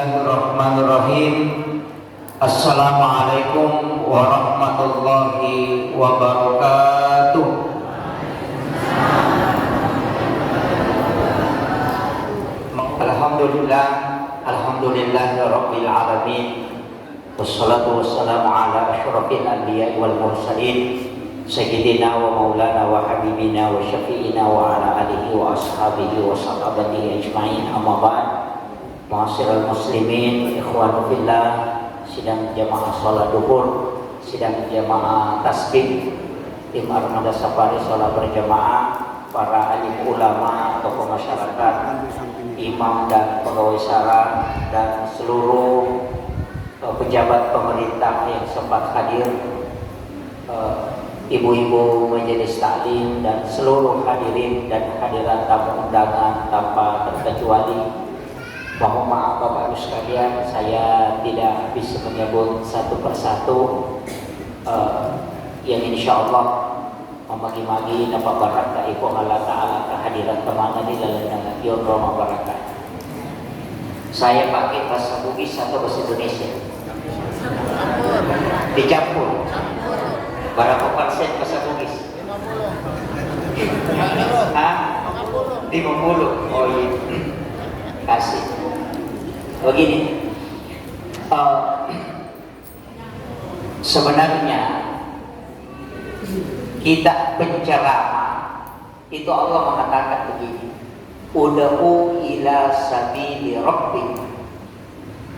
Bismillahirrahmanirrahim. Assalamualaikum warahmatullahi wabarakatuh. Alhamdulillah, alhamdulillahirabbil alamin. Wassalatu wassalamu ala asyrafil anbiya'i wal mursalin sayyidina wa maulana wa habibina wa syafi'ina wa ala alihi wa ashabihi wa sahabatihi ajma'in. Amma ba'd. Ma'asyiral muslimin, ikhwanu fillah, sidang jamaah salat duhur, sidang jamaah tasbih, tim Armada Safari salat berjamaah, para alim ulama, tokoh masyarakat, imam dan pegawai syara, dan seluruh pejabat pemerintah yang sempat hadir, ibu-ibu majelis taklim dan seluruh hadirin dan hadirat tamu undangan tanpa terkecuali. Mohon maaf Bapak Ibu sekalian, saya tidak bisa menyebut satu persatu yang insya Allah memagi-magi dapat barakah ibu Allah Ta'ala kehadiran teman di dalam yodroma barakah. Saya pakai bahasa Bugis atau bahasa Indonesia? Dicampur. Berapa persen bahasa Bugis? 50. 50. Oh iya. Kasih. Begini, sebenarnya kita penceramah itu Allah mengatakan begini, ud'u ila sabili rabbik.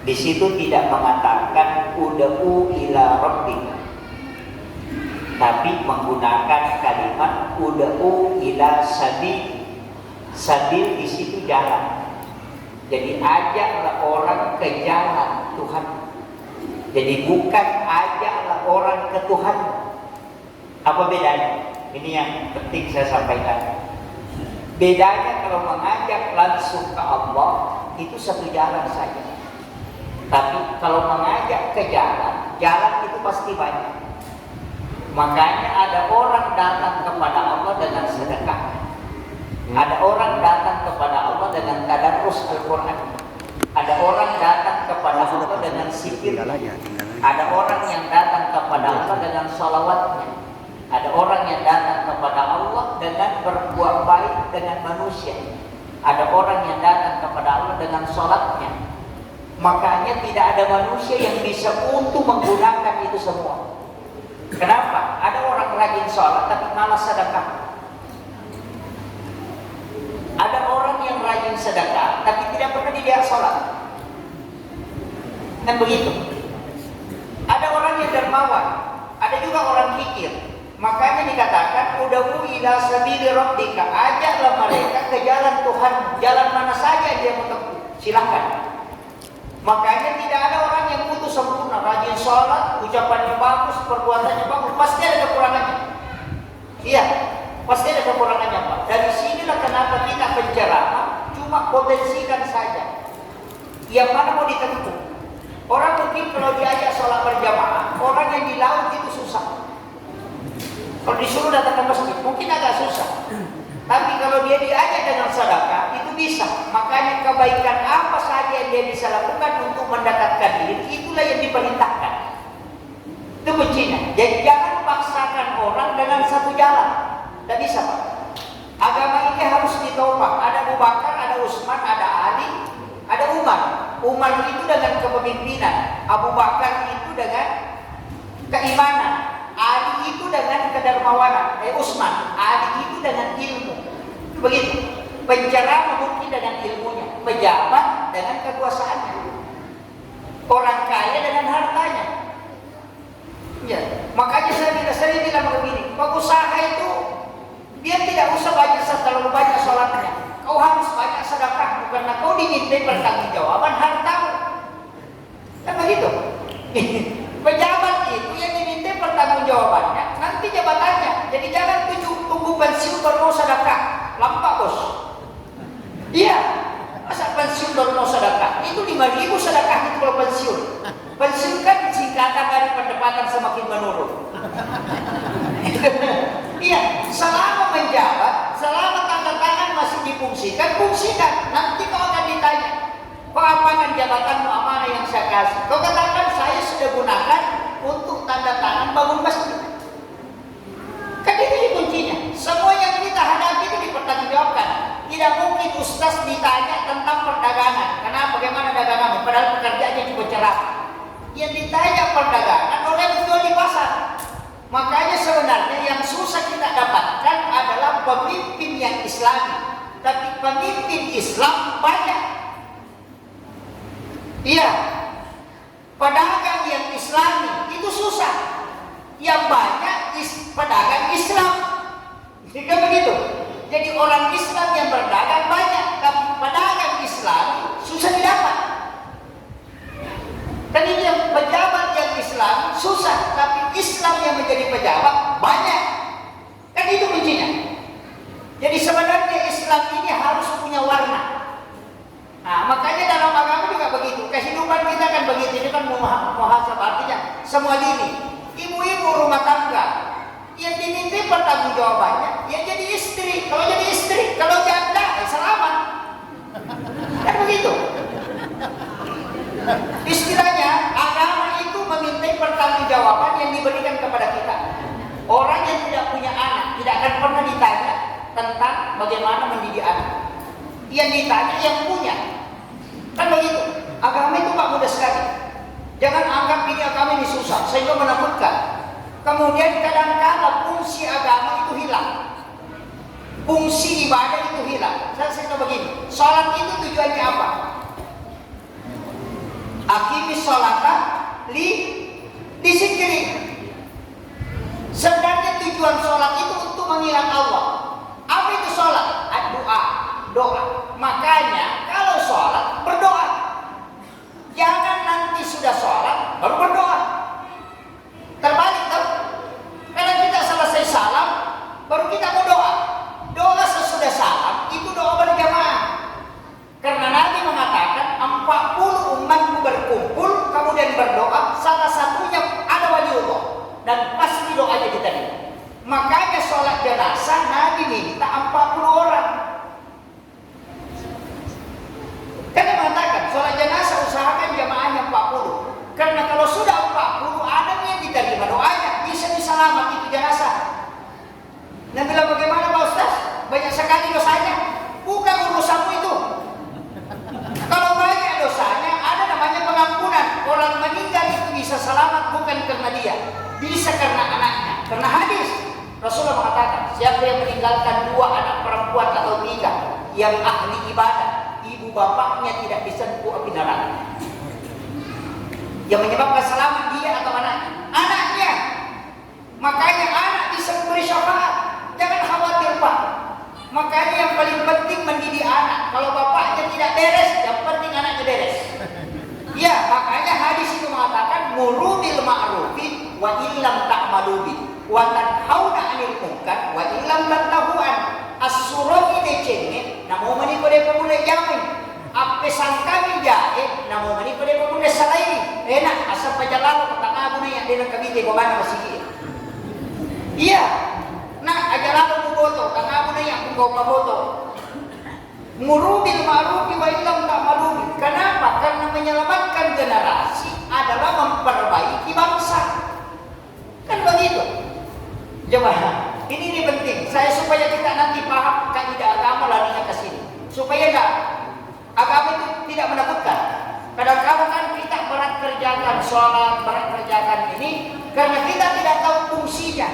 Di situ tidak mengatakan ud'u ila rabbik, tapi menggunakan kalimat ud'u ila sabil. Sabil di situ jalan. Jadi ajaklah orang ke jalan Tuhan. Jadi bukan ajaklah orang ke Tuhan. Apa bedanya? Ini yang penting saya sampaikan. Bedanya kalau mengajak langsung ke Allah itu satu jalan saja. Tapi kalau mengajak ke jalan, jalan itu pasti banyak. Makanya ada orang datang kepada Allah dengan sedekah. Ada orang datang kepada Allah dengan tadarus Al-Quran. Ada orang datang kepada Allah dengan zikir. Ada orang yang datang kepada Allah dengan salawatnya. Ada orang yang datang kepada Allah dengan berbuat baik dengan manusia. Ada orang yang datang kepada Allah dengan sholatnya. Makanya tidak ada manusia yang bisa untuk menggunakan itu semua. Kenapa? Ada orang rajin sholat tapi malas sedekah. Ada orang yang rajin sedekah tapi tidak pernah dilihat sholat. Kan begitu. Ada orang yang dermawan, ada juga orang kikir. Makanya dikatakan ud'u ila sabili rabbika, ajaklah mereka ke jalan Tuhan. Jalan mana saja dia mau tempuh, silakan. Makanya tidak ada orang yang putus sempurna, rajin sholat, ucapannya bagus, perbuatannya bagus, pasti ada kekurangannya. Iya. Pasti ada kekurangannya Pak. Dari sinilah kenapa kita penceramah cuma potensikan saja. Yang mana mau ditempuh. Orang mungkin kalau diajak sholat berjamaah, orang yang di laut itu susah. Kalau disuruh datang ke masjid, mungkin agak susah. Tapi kalau dia diajak dengan sedekah, itu bisa. Makanya kebaikan apa saja yang dia bisa lakukan untuk mendekatkan diri, itulah yang diperintahkan. Itu kuncinya. Jadi jangan paksakan orang dengan satu jalan. Tidak bisa Pak. Agama ini harus ditopang. Ada Abu Bakar, ada Utsman, ada Ali, ada Umar. Umar itu dengan kepemimpinan, Abu Bakar itu dengan keimanan, Ali itu dengan kedermawanan, Utsman, Ali itu dengan ilmu. Begitu. Penceramah mungkin dengan ilmunya, pejabat dengan kekuasaannya, orang kaya dengan hartanya. Ya, makanya saya sering bilang begini, pengusaha itu dia tidak usah terlalu banyak sholatnya. Kau harus banyak sedekah, karena kau diminta pertanggungjawaban hartamu. Kan begitu. Pejabat itu yang diminta pertanggungjawabannya nanti jabatannya. Jadi jangan tunggu pensiun baru mau sedekah. Lampak bos. Iya. Masa pensiun baru mau sedekah? Itu 5.000 sedekah itu kalau pensiun. Pensiun kan singkatan dari pendapatan semakin menurun. Iya, selama menjabat, selama tanda tangan masih difungsikan, fungsikan. Nanti kau akan ditanya, kok apa jabatanmu, amanah yang saya kasih. Kau katakan saya sudah gunakan untuk tanda tangan bangun masjid. Kan itu kuncinya. Semua yang kita hadapi itu dipertanggungjawabkan. Tidak mungkin ustaz ditanya tentang perdagangan. Kenapa? Bagaimana daganganmu? Padahal pekerjaannya cuma cerah. Yang ditanya perdagangan oleh menjual di pasar. Makanya sebenarnya yang susah kita dapatkan adalah pemimpin yang Islami. Tapi pemimpin Islam banyak. Iya. Pedagang yang Islami itu susah. Yang banyak pedagang Islam. Jika begitu. Jadi orang Islam yang berdagang banyak, tapi pedagang Islam susah didapat. Dan ini yang pejabat yang Islam susah, tapi Islam yang menjadi pejabat banyak. Kan itu kuncinya. Jadi sebenarnya Islam ini harus punya warna. Nah, makanya dalam agama juga begitu. Kehidupan kita kan begitu. Ini kan muhasabah, artinya semua diri. Ibu-ibu rumah tangga yang diminta pertanggungjawabannya, yang jadi istri. Kalau jadi istri, kalau janda, selamat. Kan begitu. Istilahnya agama itu meminta pertanggungjawaban yang diberikan kepada kita. Orang yang tidak punya anak tidak akan pernah ditanya tentang bagaimana mendidik anak. Yang ditanya yang punya. Kan begitu. Agama itu Pak mudah sekali. Jangan anggap ini agama ini susah sehingga menakutkan. Kemudian kadang-kadang fungsi agama itu hilang. Fungsi ibadah itu hilang. Saya tahu begini, sholat itu tujuannya apa? Aqimis sholata lidzikri. Sebenarnya tujuan sholat itu untuk mengingat Allah. Apa itu sholat? Doa. Makanya kalau sholat berdoa. Jangan nanti sudah sholat baru berdoa. Terbalik kan? Karena kita selesai salam baru kita mau doa. Doa sesudah salam itu doa berjamaah. Karena Nabi mengatakan 40 umatku berkumpul kemudian berdoa, salah satunya ada waliullah dan pasti doanya diterima. Makanya sholat jenazah Nabi minta 40 orang. Karena mengatakan sholat jenazah usahakan jamaahnya 40. Karena kalau sudah 40 ada yang diterima doanya, bisa diselamat itu jenazah. Nah bilang bagaimana Pak Ustaz? Banyak sekali dosanya. Bukan urusanmu itu. Kalau banyak dosanya ada namanya pengampunan. Orang meninggal itu bisa selamat bukan karena dia, bisa karena anaknya. Karena hadis Rasulullah mengatakan siapa yang meninggalkan 2 anak perempuan atau 3 yang ahli ibadah, ibu bapaknya tidak disentuh api neraka. Yang menyebabkan selamat dia atau anaknya. Makanya anak bisa memberi syafaat. Jangan khawatir Pak. Makanya yang paling penting mendidik anak. Kalau bapaknya tidak beres, yang penting anaknya beres. Ya, makanya hadis itu mengatakan muru bil ma'rufi wa illam ta'malu bi wa tanhauna 'anil munkar wa illam tantahuan. As-surah ini cenge, namo mani ko de pamule jamin. Ape sangkami jae, namo mani ko de pamule salai. Enak asal pajalalo katanga na yang dina kabite gobana masigi. Iya. Nah, ajalalo mo boto, tanga na yang kung boto. Murubil ma'rufi wa illam ta'malu. Kenapa? Karena menyelamatkan generasi adalah memperbaiki bangsa. Kan begitu. Jemaah, ini penting. Saya supaya kita nanti paham kaidah agama larinya ke sini. Supaya agama itu tidak menakutkan. Kadang-kadang kan kita berat kerjakan sholat, berat kerjakan ini karena kita tidak tahu fungsinya.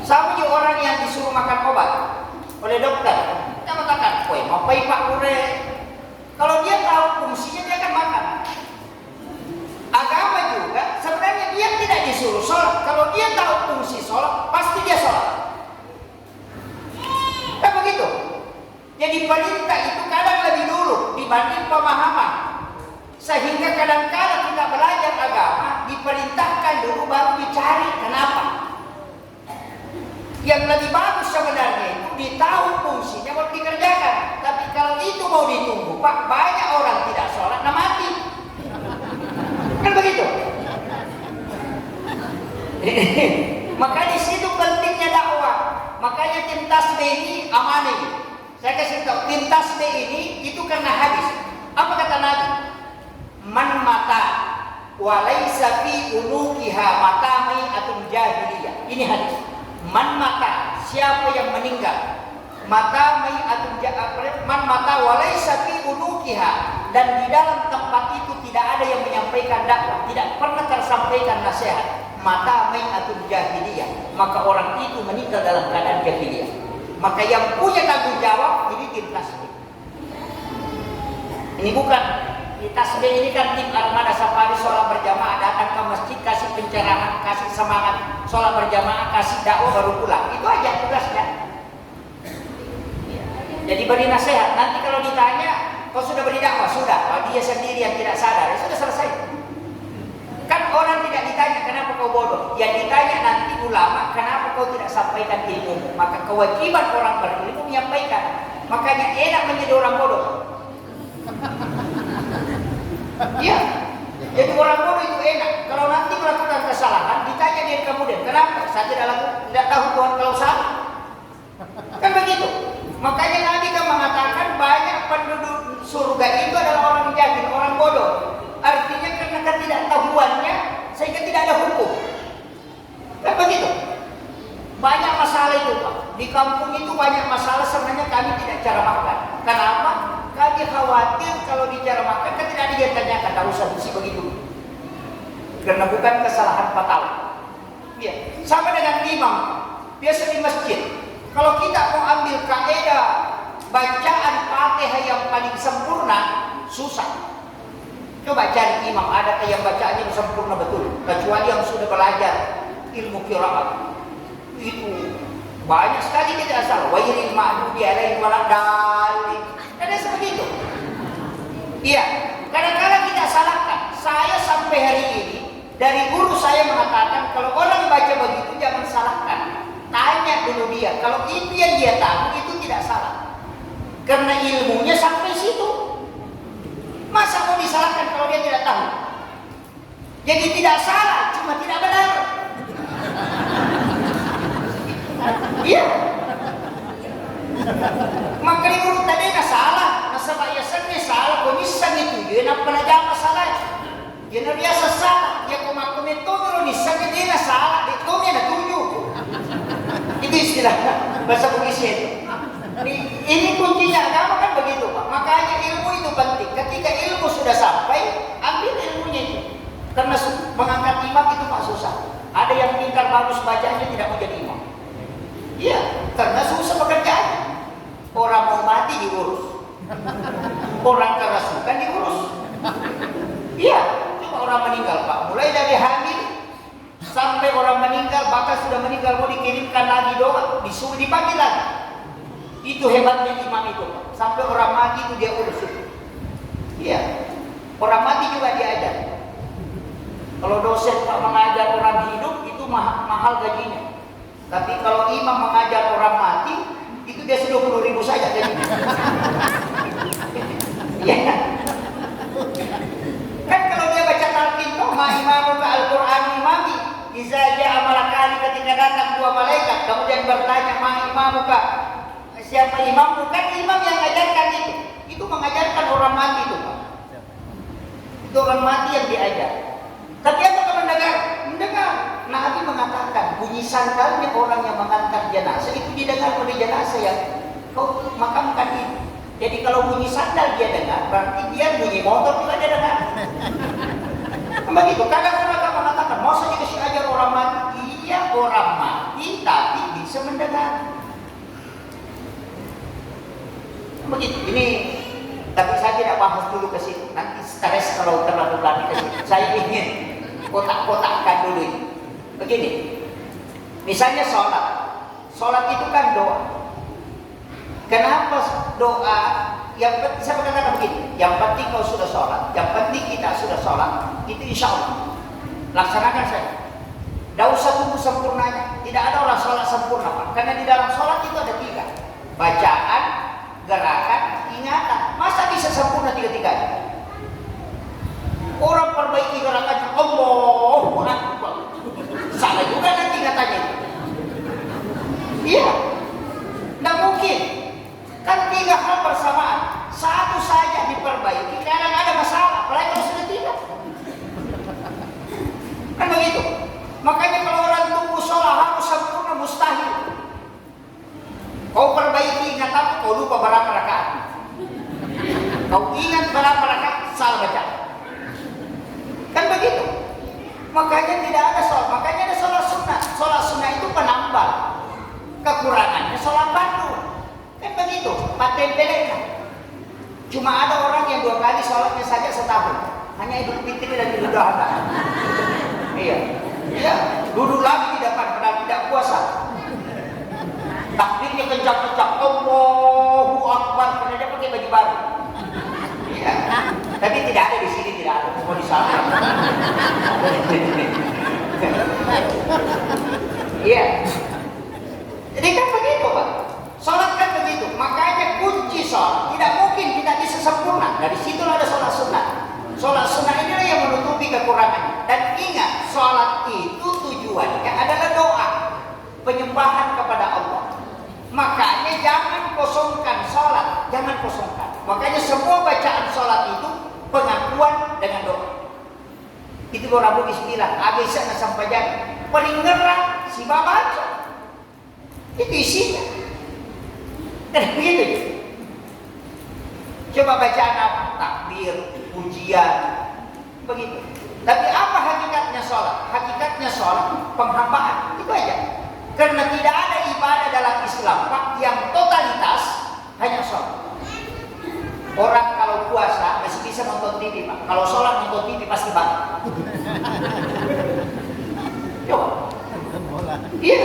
Sama juga orang yang disuruh makan obat oleh dokter, kita mengatakan, "Woi, ngapain Pak Ure?" Kalau dia tahu fungsinya dia akan makan. Agama juga sebenarnya dia tidak disuruh sholat. Kalau dia tahu fungsi sholat, pasti dia sholat. Kan begitu. Jadi perintah itu kadang lebih dulu dibanding pemahaman. Sehingga kadang-kadang kita belajar agama diperintahkan dulu baru dicari kenapa. Yang lebih bagus sebenarnya itu ditahu fungsinya baru dikerjakan. Tapi kalau itu mau ditunggu, Pak, banyak orang tidak sholat, nah mati. Kan begitu. Maka di situ pentingnya dakwah. Makanya tim tasbih ini amanah. Saya kasih tahu tim tasbih ini itu karena hadis. Apa kata Nabi? Man mata walaysa fi unuqiha matamai atun jahiliyah. Ini hadis. Man mata, siapa yang meninggal, matamai atun man mata walaysa fi unuqiha, dan di dalam tempat itu tidak ada yang menyampaikan dakwah, tidak pernah tersampaikan nasihat, matamai atun jahiliyah, maka orang itu meninggal dalam keadaan jahiliyah. Maka yang punya tanggung jawab ini tim tasbih. Ini bukan di tasbih ini kan tim armada safari sholat berjamaah, datang ke masjid kasih pencerahan, kasih semangat sholat berjamaah, kasih dakwah baru pulang. Itu aja tugasnya. Jadi beri nasihat. Nanti kalau ditanya, kau sudah beri dakwah? Sudah. Kalau dia sendiri yang tidak sadar, ya sudah selesai. Kan orang tidak ditanya kenapa kau bodoh. Yang ditanya nanti ulama, kenapa kau tidak sampaikan ilmu. Maka kewajiban orang berilmu menyampaikan. Makanya enak menjadi orang bodoh. Iya. Jadi orang bodoh itu enak. Kalau nanti melakukan kesalahan, ditanya dia kemudian, kenapa? Saya tidak tahu Tuhan kalau salah. Kan begitu. Makanya Nabi kan mengatakan banyak penduduk surga itu adalah orang jahil, orang bodoh. Artinya karena ketidaktahuannya sehingga tidak ada hukum. Kan begitu. Banyak masalah itu Pak. Di kampung itu banyak masalah sebenarnya kami tidak cara makan. Kenapa? Kami khawatir kalau bicara makan kan tidak ada yang tanyakan, tak usah bersih begitu. Karena bukan kesalahan fatal. Ya, sama dengan imam. Biasa di masjid. Kalau kita mau ambil kaidah bacaan Fatihah yang paling sempurna, susah. Coba cari imam, ada yang bacaannya sempurna betul. Kecuali yang sudah belajar ilmu qiraat. Itu banyak sekali tidak asal. Wairil ma'dubi alaihim waladdallin. Ada seperti itu. Iya, kadang-kadang kita salahkan. Saya sampai hari ini dari guru saya mengatakan kalau orang baca begitu jangan salahkan. Tanya dulu dia. Kalau itu yang dia tahu itu tidak salah. Karena ilmunya sampai situ. Masa mau disalahkan kalau dia tidak tahu? Jadi tidak salah, cuma tidak benar. Iya. Maka guru tadi na salah, nasa bayasannya salah, komisan itu dia na penajama salah. Dia na biasa salah, dia kumakumento pero nisan dia na salah, itu dia na tujuh. Itu istilah bahasa Indonesia itu. Ini kuncinya agama kan begitu Pak. Makanya ilmu itu penting. Ketika ilmu sudah sampai, ambil ilmunya itu. Karena mengangkat imam itu Pak susah. Ada yang pintar bagus bacanya tidak mau jadi imam. Iya, karena susah pekerjaannya. Orang mau mati diurus, orang kerasukan diurus. Iya, coba orang meninggal Pak. Mulai dari hamil sampai orang meninggal, bahkan sudah meninggal mau dikirimkan lagi doa, disuruh dipanggil lagi. Itu hebatnya imam itu Pak. Sampai orang mati itu dia urus itu. Iya, orang mati juga diajar. Kalau dosen Pak mengajar orang hidup itu mahal gajinya. Tapi kalau imam mengajar orang mati, itu dia 20.000 saja gajinya. Iya. Kan kalau dia baca talqin, ma imamuka al-Qur'an imami, iza ja'a malakani, ketika datang dua malaikat, kemudian bertanya ma imamuka, siapa imammu? Kan imam yang mengajarkan itu. Itu mengajarkan orang mati itu Pak. Itu orang mati yang diajar. Tapi apakah mendengar? Mendengar. Nabi mengatakan bunyi sandalnya orang yang mengantar jenazah itu didengar oleh jenazah yang kau makamkan itu. Jadi kalau bunyi sandal dia dengar, berarti dia bunyi motor juga dia dengar. Begitu. Kadang orang mengatakan, masa dikasih ajar orang mati? Iya orang mati, tapi bisa mendengar. Begitu. Ini, tapi saya tidak bahas dulu ke situ. Nanti stres kalau terlalu lama ke situ. Saya ingin kotak-kotakkan dulu ini. Begini, misalnya sholat. Sholat itu kan doa. Kenapa doa? Saya berkata begini, yang penting kau sudah sholat, yang penting kita sudah sholat, itu insya Allah. Laksanakan saja. Tidak usah tunggu sempurnanya. Tidak ada orang sholat sempurna Pak. Karena di dalam sholat itu ada 3. Bacaan, gerakan, ingatan. Masa bisa sempurna 3-tiganya? Orang perbaiki gerakannya, Allahu Akbar. Salah juga nanti katanya. Iya, tidak mungkin. Kan 3 hal bersamaan. Satu saja diperbaiki, tidak Kau ingat berapa rakaat, salah baca. Kan begitu. Makanya tidak ada sholat. Makanya ada sholat sunnah. Sholat sunnah itu penambal. Kekurangannya sholat fardu. Kan begitu. Paten peleknya. Cuma ada orang yang 2 kali sholatnya saja setahun. Hanya Idul Fitri dan Idul Adha. Iya. Iya. Duduk lagi di depan padahal tidak puasa. Takbirnya kencang-kencang. Allahu Akbar. Karena dia pakai baju baru. Iya. Tapi tidak ada di sini, tidak ada. Cuma di sana. Iya. Jadi kan begitu, Pak. Sholat kan begitu. Makanya kunci sholat tidak mungkin kita bisa sempurna. Dari situ ada sholat sunnah. Sholat sunnah inilah yang menutupi kekurangan. Dan ingat, sholat itu tujuannya adalah doa, penyembahan kepada Allah. Makanya jangan kosongkan sholat, jangan kosongkan. Makanya semua bacaan sholat itu pengakuan dengan doa. Itu orang Bugis bilang, abisnya sampai jadi paling ngerang si baca. Itu isinya. Dan begitu. Coba bacaan apa? Takbir, pujian, begitu. Tapi apa hakikatnya sholat? Hakikatnya sholat penghambaan, itu aja. Karena tidak ada ibadah dalam Islam Pak yang totalitas hanya sholat. Orang kalau puasa masih bisa nonton TV Pak. Kalau sholat nonton TV pasti banget. Coba. Iya.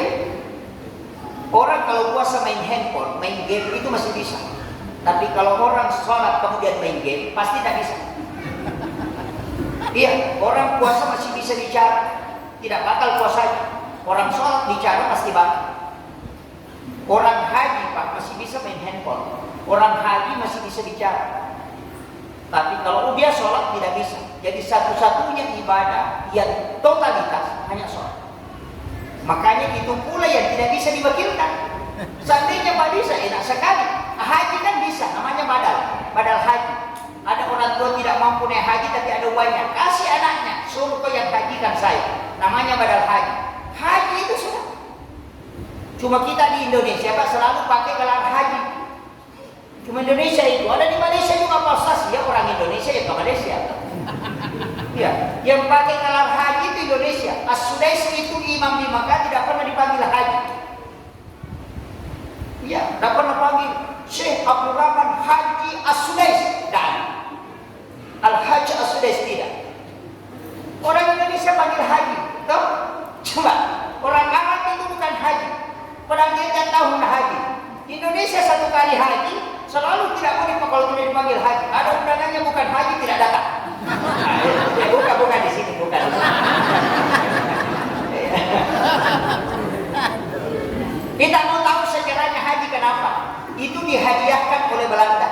Orang kalau puasa main handphone, main game itu masih bisa. Tapi kalau orang sholat kemudian main game pasti tidak bisa. Iya. Orang puasa masih bisa bicara, tidak batal puasanya. Orang sholat bicara pasti banget. Orang haji Pak masih bisa main handphone. Orang haji masih bisa bicara. Tapi kalau dia sholat tidak bisa. Jadi satu-satunya ibadah yang totalitas hanya sholat. Makanya itu pula yang tidak bisa diwakilkan. Seandainya Pak bisa enak sekali. Haji kan bisa, namanya badal. Badal haji. Ada orang tua tidak mampu naik haji tapi ada uangnya. Kasih anaknya, suruh kau yang hajikan saya. Namanya badal haji. Haji itu sudah. Cuma kita di Indonesia Pak selalu pakai gelar haji. Cuma Indonesia itu, ada di Malaysia juga prestasi ya, orang Indonesia ya ke Malaysia. Ya, yang pakai gelar haji itu Indonesia. As-Sudais itu imam di Makkah tidak pernah dipanggil haji. Ya, tidak pernah panggil Syekh Abdul Rahman Haji As-Sudais dan Al-Hajj As-Sudais tidak. Orang Indonesia panggil haji, tahu? Coba, orang Arab itu bukan haji. Padahal dia tidak tahu haji. Indonesia satu kali haji, selalu tidak boleh kalau tidak dipanggil haji. Ada undangannya bukan haji tidak datang. Bukan di sini, bukan. Kita mau tahu sejarahnya haji kenapa? Itu dihadiahkan oleh Belanda.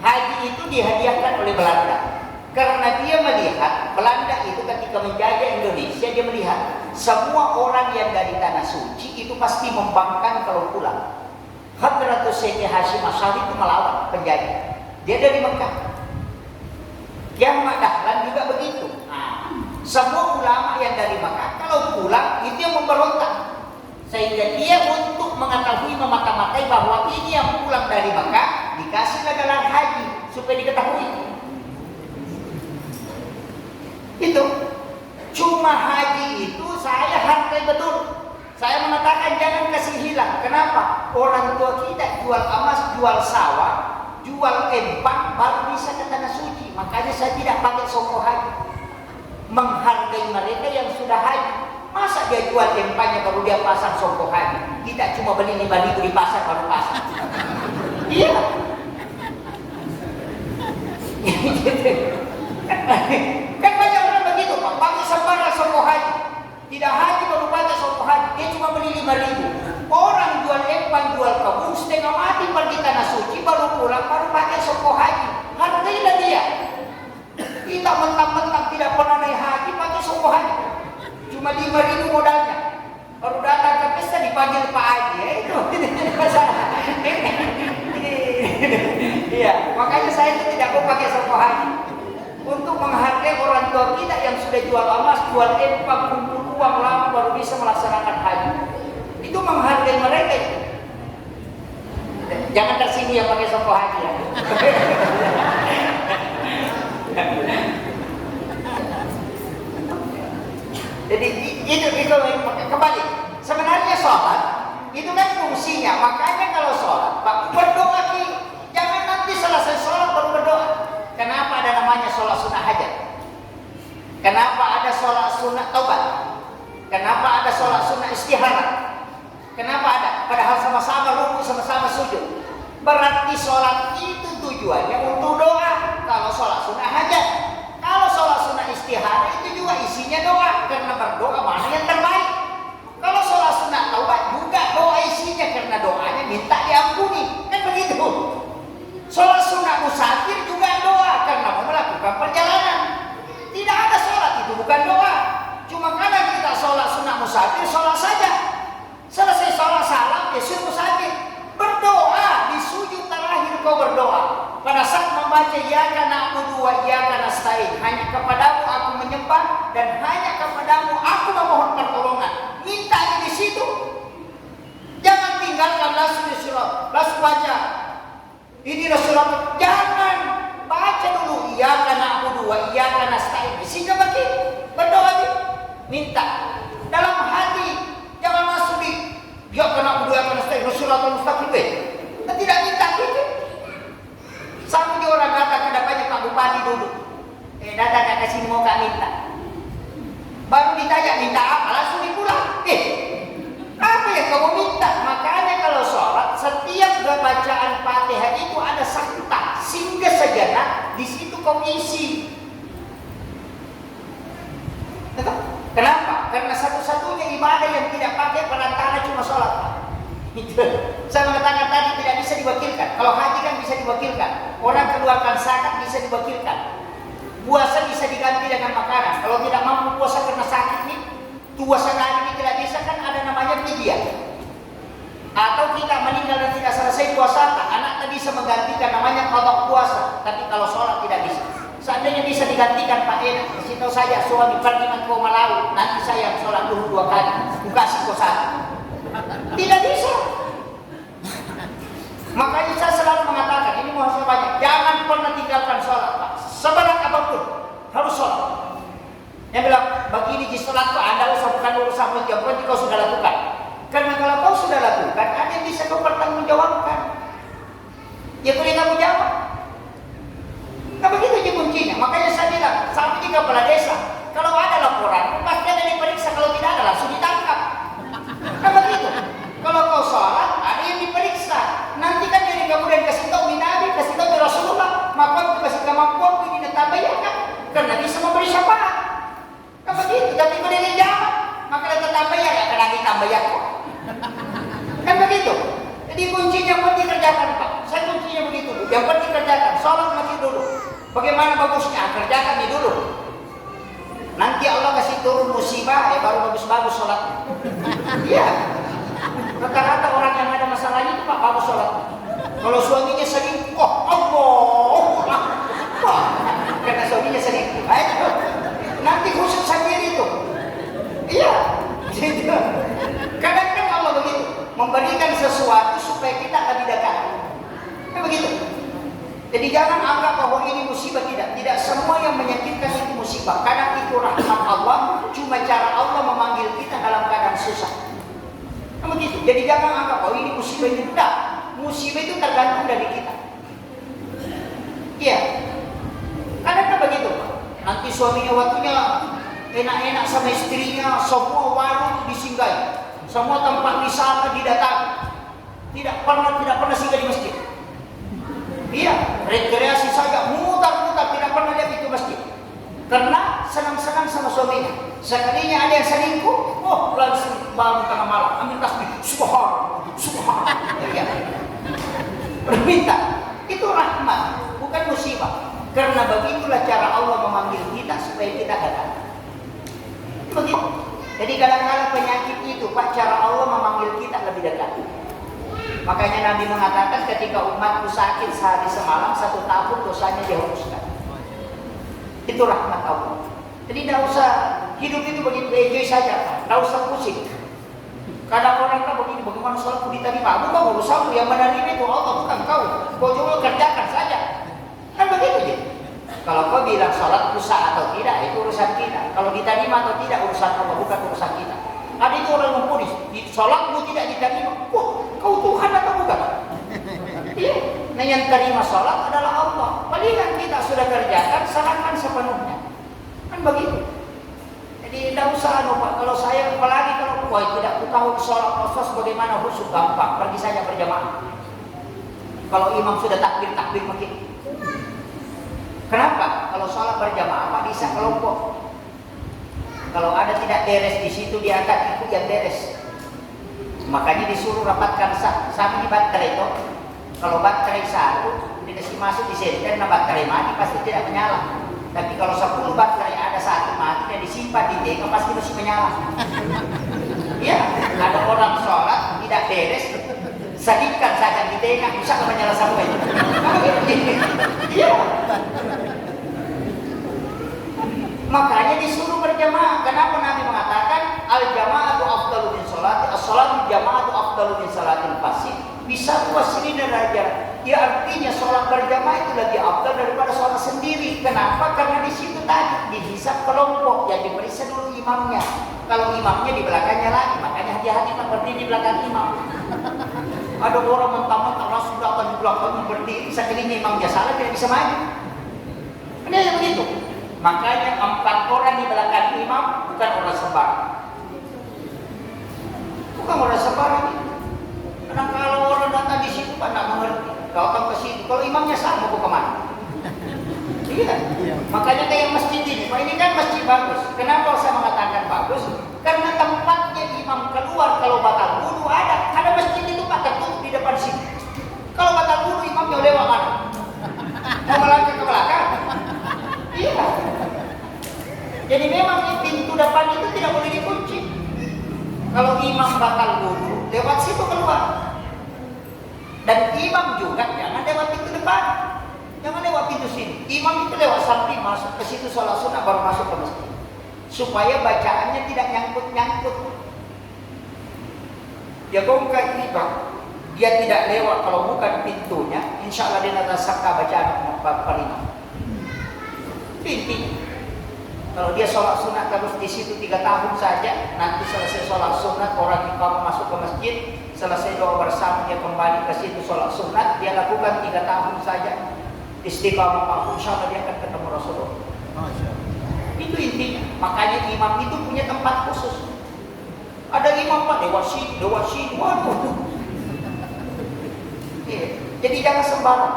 Haji itu dihadiahkan oleh Belanda. Karena dia melihat Belanda itu ketika menjajah Indonesia, dia melihat semua orang yang dari tanah suci itu pasti membangkang kalau pulang. Hadratus Sayyidi Hashim Asy'ari itu melawan penjajah. Dia dari Mekah. Yang Dahlan juga begitu. Nah, semua ulama yang dari Mekah kalau pulang itu yang memberontak. Sehingga dia untuk mengetahui memata-matai bahwa ini yang pulang dari Mekah dikasihlah gelar haji supaya diketahui. Itu cuma haji itu saya hargai betul. Saya mengatakan jangan kasih hilang. Kenapa? Orang tua kita jual emas, jual sawah, jual empang baru bisa ke tanah suci. Makanya saya tidak pakai songkok haji. Menghargai mereka yang sudah haji. Masa dia jual empangnya baru dia pasang songkok haji? Kita cuma beli 5.000 di pasar baru pasang. Iya. Kan banyak orang begitu Pak, pakai sembarang songkok haji. Tidak haji baru pakai songkok haji, dia cuma beli 5.000. Orang jual empang, jual kebun, setengah mati pergi tanah suci, baru pulang, baru pakai songkok haji. Hargailah dia. Kita mentang-mentang tidak pernah naik haji, pakai songkok haji. Cuma 5.000 modalnya. Baru datang ke pesta dipanggil Pak Haji, itu masalah. Iya, makanya saya itu tidak mau pakai songkok haji. Untuk menghargai orang tua kita yang sudah jual emas, jual empang, kumpul uang lama baru bisa melaksanakan haji. Itu menghargai mereka itu. Jangan tersinggung yang pakai songkok haji ya. Jadi itu kembali. Sebenarnya sholat itu kan fungsinya. Makanya kalau sholat, berdoa jangan nanti selesai sholat baru berdoa. Kenapa ada namanya sholat sunnah hajat? Kenapa ada sholat sunnah taubat? Kenapa ada sholat sunnah istihara? Kenapa ada? Padahal sama-sama rukuk, sama-sama sujud. Berarti sholat itu tujuannya untuk doa. Kalau sholat sunnah hajat, kalau sholat sunnah istihara itu juga isinya doa. Karena berdoa mana yang terbaik. Kalau sholat sunnah taubat juga doa isinya, karena doanya minta diampuni. Kan begitu. Sholat sunnah musafir juga doa karena mau melakukan perjalanan. Tidak ada sholat itu bukan doa. Cuma karena kita sholat sunnah musafir, sholat saja. Selesai sholat salam, suruh musafir berdoa di sujud terakhir kau berdoa. Pada saat membaca iyyaka na'budu wa iyyaka nasta'in, hanya kepadamu aku menyembah dan hanya kepadamu aku memohon pertolongan. Minta di situ. Jangan tinggalkan langsung baca. Ini Rasulullah, jangan baca dulu iyyaka na'budu wa iyyaka nasta'in. Sehingga begitu berdoa minta dalam hati, jangan langsung iyyaka na'budu wa iyyaka nasta'in Rasulullah mustaqim. Tidak minta gitu. Sama dia orang kata kedepannya Pak Bupati dulu. Datang ke sini mau minta. Baru ditanya minta apa, langsung dipulang. Apa yang kamu minta? Makanya kalau sholat setiap bacaan Fatihah itu ada sakta, sehingga sejenak di situ kau isi. Kenapa? Karena satu-satunya ibadah yang tidak pakai perantara cuma sholat. Saya mengatakan tadi tidak bisa diwakilkan. Kalau haji kan bisa diwakilkan. Orang keluarkan zakat bisa diwakilkan. Puasa bisa diganti dengan makanan. Kalau tidak mampu puasa karena sakit nih, puasa kali ini tidak bisa, kan ada namanya fidyah. Atau kita meninggal dan tidak selesai puasa, anak tak bisa menggantikan, namanya qada puasa. Tapi kalau sholat tidak bisa. Seandainya bisa digantikan Pak Enak, kasih tahu saya suami pergi kau Malawi, nanti saya sholat dulu 2 kali, kasih kau 1. Tidak bisa. Makanya saya selalu mengatakan, ini mohon saya banyak, jangan pernah tinggalkan sholat Pak. Seberat apapun harus sholat. Yang bilang begini di sholat kok Anda usah bukan urusan menjawab, kau sudah lakukan. Karena kalau kau sudah lakukan, ada yang bisa kau pertanggungjawabkan. Ya boleh kamu jawab. Nah begitu aja kuncinya. Makanya saya bilang, sampai di kepala desa, kalau ada laporan, pasti ada diperiksa. Kalau tidak ada langsung ditangkap. Nah begitu. Kalau kau sholat, ada yang diperiksa. Nanti kan dari kemudian kasih tahu Nabi, kasih tahu Rasulullah, maka kasih kemampuan ini tabayyakan, karena bisa memberi syafaat. Nah begitu. Tapi kalau dia jawab, maka dia tabayyak akan lagi tabayyak kok. Kan begitu. Jadi kuncinya penting kerjakan Pak. Saya kuncinya begitu. Yang penting kerjakan. Sholat masih dulu. Bagaimana bagusnya? Kerjakan ini dulu. Nanti Allah kasih turun musibah, baru bagus-bagus sholatnya. Iya. Rata-rata orang yang ada masalahnya itu Pak bagus sholat. Kalau suaminya selingkuh, Allah. Karena suaminya selingkuh. Nanti khusus sendiri itu. Iya. Gitu. Kadang-kadang Allah begitu, memberikan sesuatu supaya kita lebih dekat. Kan begitu. Jadi jangan anggap bahwa ini musibah, tidak semua yang menyakitkan itu musibah. Kadang itu rahmat Allah, cuma cara Allah memanggil kita dalam keadaan susah. Kan begitu. Jadi jangan anggap bahwa ini musibah, ini tidak. Musibah itu tergantung dari kita. Iya. Kadang-kadang begitu. Nanti suaminya waktunya enak-enak sama istrinya, semua warung disinggahi, semua tempat wisata didatangi, tidak pernah singgah di masjid. Iya, rekreasi saja, mutar-mutar, tidak pernah lihat itu masjid. Karena senang-senang sama suaminya. Sekalinya ada yang selingkuh, langsung bangun tengah malam, ambil tasbih, subhanallah. Iya. Berminta, itu rahmat, bukan musibah. Karena begitulah cara Allah memanggil kita supaya kita datang. Begitu. Jadi kadang-kadang penyakit itu Pak, cara Allah memanggil kita lebih dekat. Makanya Nabi mengatakan ketika umatku sakit sehari semalam, 1 tahun dosanya dihapuskan. Itu rahmat Allah. Jadi tidak usah hidup itu begitu enjoy saja Pak. Tidak usah pusing. Kadang orang kan begini bagaimana sholatku diterima? Bukan urusanmu, yang menerima itu Allah, bukan kau. Kau cuma kerjakan saja. Kan begitu je. Kalau kau bilang sholatku sah atau tidak, itu urusan kita. Kalau diterima atau tidak, urusan Allah, bukan urusan kita. Ada itu orang mempunis, sholatmu tidak diterima. Wah, kau Tuhan atau bukan? Iya. Nah yang terima sholat adalah Allah. Palingan kita sudah kerjakan, serahkan sepenuhnya. Kan begitu. Jadi tidak usah Pak. Kalau saya apalagi kalau tidak tahu sholat proses bagaimana khusyuk, gampang. Pergi saja berjamaah. Kalau imam sudah takbir makin. Kenapa? Kalau sholat berjamaah Pak bisa kelompok. Kalau ada tidak beres di situ dia akan ikut yang beres. Makanya disuruh rapatkan sama di baterai itu. Kalau baterai satu dikasih masuk di senter, nah baterai mati pasti tidak menyala. Tapi kalau 10 baterai ada satu mati dan disimpan di tengah pasti masih menyala. Iya, ada orang sholat tidak beres, sedikitkan saja di tengah bisa menyala sampai. Iya. Makanya disuruh berjamaah. Kenapa Nabi mengatakan al-jama'atu afdalu min sholati, as-sholatu jama'atu afdalu min sholatil fasih. Bisa wasili derajat. Ya artinya sholat berjamaah itu lebih afdal daripada sholat sendiri. Kenapa? Karena di situ tadi dihisap kelompok yang diperiksa dulu imamnya. Kalau imamnya di belakangnya lagi, makanya hati-hati tak berdiri di belakang imam. Ada orang mentang-mentang langsung datang di belakang berdiri, sekalinya imamnya salah tidak bisa maju. Ini yang begitu. Makanya 4 orang di belakang imam bukan orang sembarang. Bukan orang sembarang. Karena kalau orang datang di situ Pak tidak mengerti. Datang ke situ, kalau imamnya sama mau kemana? Iya. Makanya kayak masjid ini, Pak ini kan masjid bagus. Kenapa saya mengatakan bagus? Karena tempatnya imam keluar kalau batal wudu ada masjid itu Pak tertutup di depan sini. Kalau batal wudu imamnya lewat mana? Mau melangkah ke belakang? Iya. Jadi memang pintu depan itu tidak boleh dikunci. Kalau imam batal wudu, lewat situ keluar. Dan imam juga jangan lewat pintu depan. Jangan lewat pintu sini. Imam itu lewat samping masuk ke situ sholat sunnah baru masuk ke masjid. Supaya bacaannya tidak nyangkut-nyangkut. Dia bongkar imam. Dia tidak lewat kalau bukan pintunya. Insya Allah dia nanti sakta bacaan imam. Intinya. Kalau dia sholat sunat terus di situ 3 tahun saja, nanti selesai sholat sunat orang imam masuk ke masjid, selesai doa bersama dia kembali ke situ sholat sunat, dia lakukan 3 tahun saja istiqamah, insya Allah dia akan ketemu Rasulullah. Itu intinya. Makanya imam itu punya tempat khusus. Ada imam Pak lewat sini, waduh. Jadi jangan sembarang.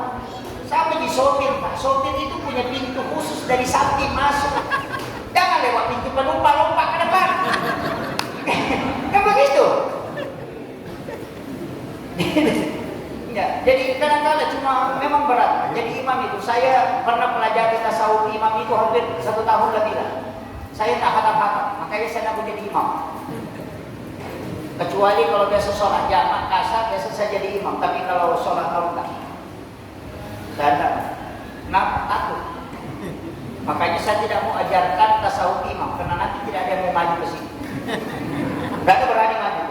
Sama di sopir Pak, sopir itu punya pintu khusus dari samping masuk. Jangan lewat pintu penumpang lompat ke depan. Kan begitu. Ya, jadi kadang-kadang cuma memang berat. Jadi imam itu saya pernah pelajari tasawuf imam itu hampir 1 tahun lebih lah. Saya tak hafal, makanya saya nak jadi imam. Kecuali kalau biasa sholat jamaah kasar, biasa saya jadi imam. Tapi kalau sholat tahu tak. Kenapa? Takut. Makanya saya tidak mau ajarkan tasawuf imam karena nanti tidak ada yang mau maju ke sini. Tidak ada berani maju.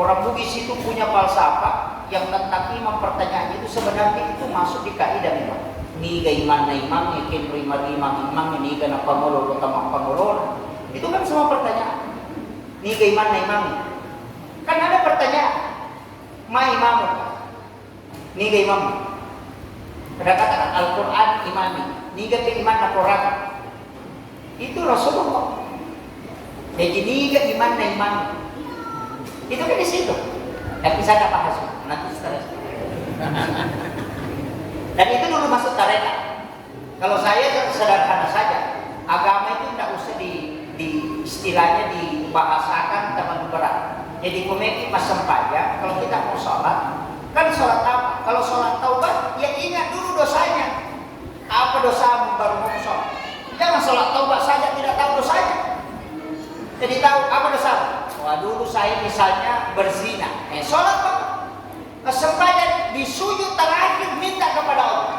Orang Bugis itu punya falsafah yang tentang imam, pertanyaannya itu sebenarnya itu masuk di kaidah imam. Niga iman na imam, yakin imam, niga na pamulol utama pamulol. Itu kan semua pertanyaan. Niga iman na imam. Kan ada pertanyaan. Ma imamu. Niga imam. Ada katakan Al-Quran imami. Niga ke iman na Quran. Itu Rasulullah. Jadi niga iman na imami. Itu kan di situ. Tapi saya tak bahas nanti setelah. Dan itu dulu masuk tarekat. Kalau saya sederhana saja. Agama itu tidak usah di istilahnya dibahasakan teman berat. Jadi komedi mas sempaja. Kalau kita mau sholat, kan sholat apa? Kalau sholat taubat, ya ingat dulu dosanya. Apa dosamu baru mau sholat? Jangan sholat taubat saja tidak tahu dosanya. Jadi tahu apa dosamu? Wah dulu saya misalnya berzina. Sholat apa? Kesempatan di sujud terakhir minta kepada Allah.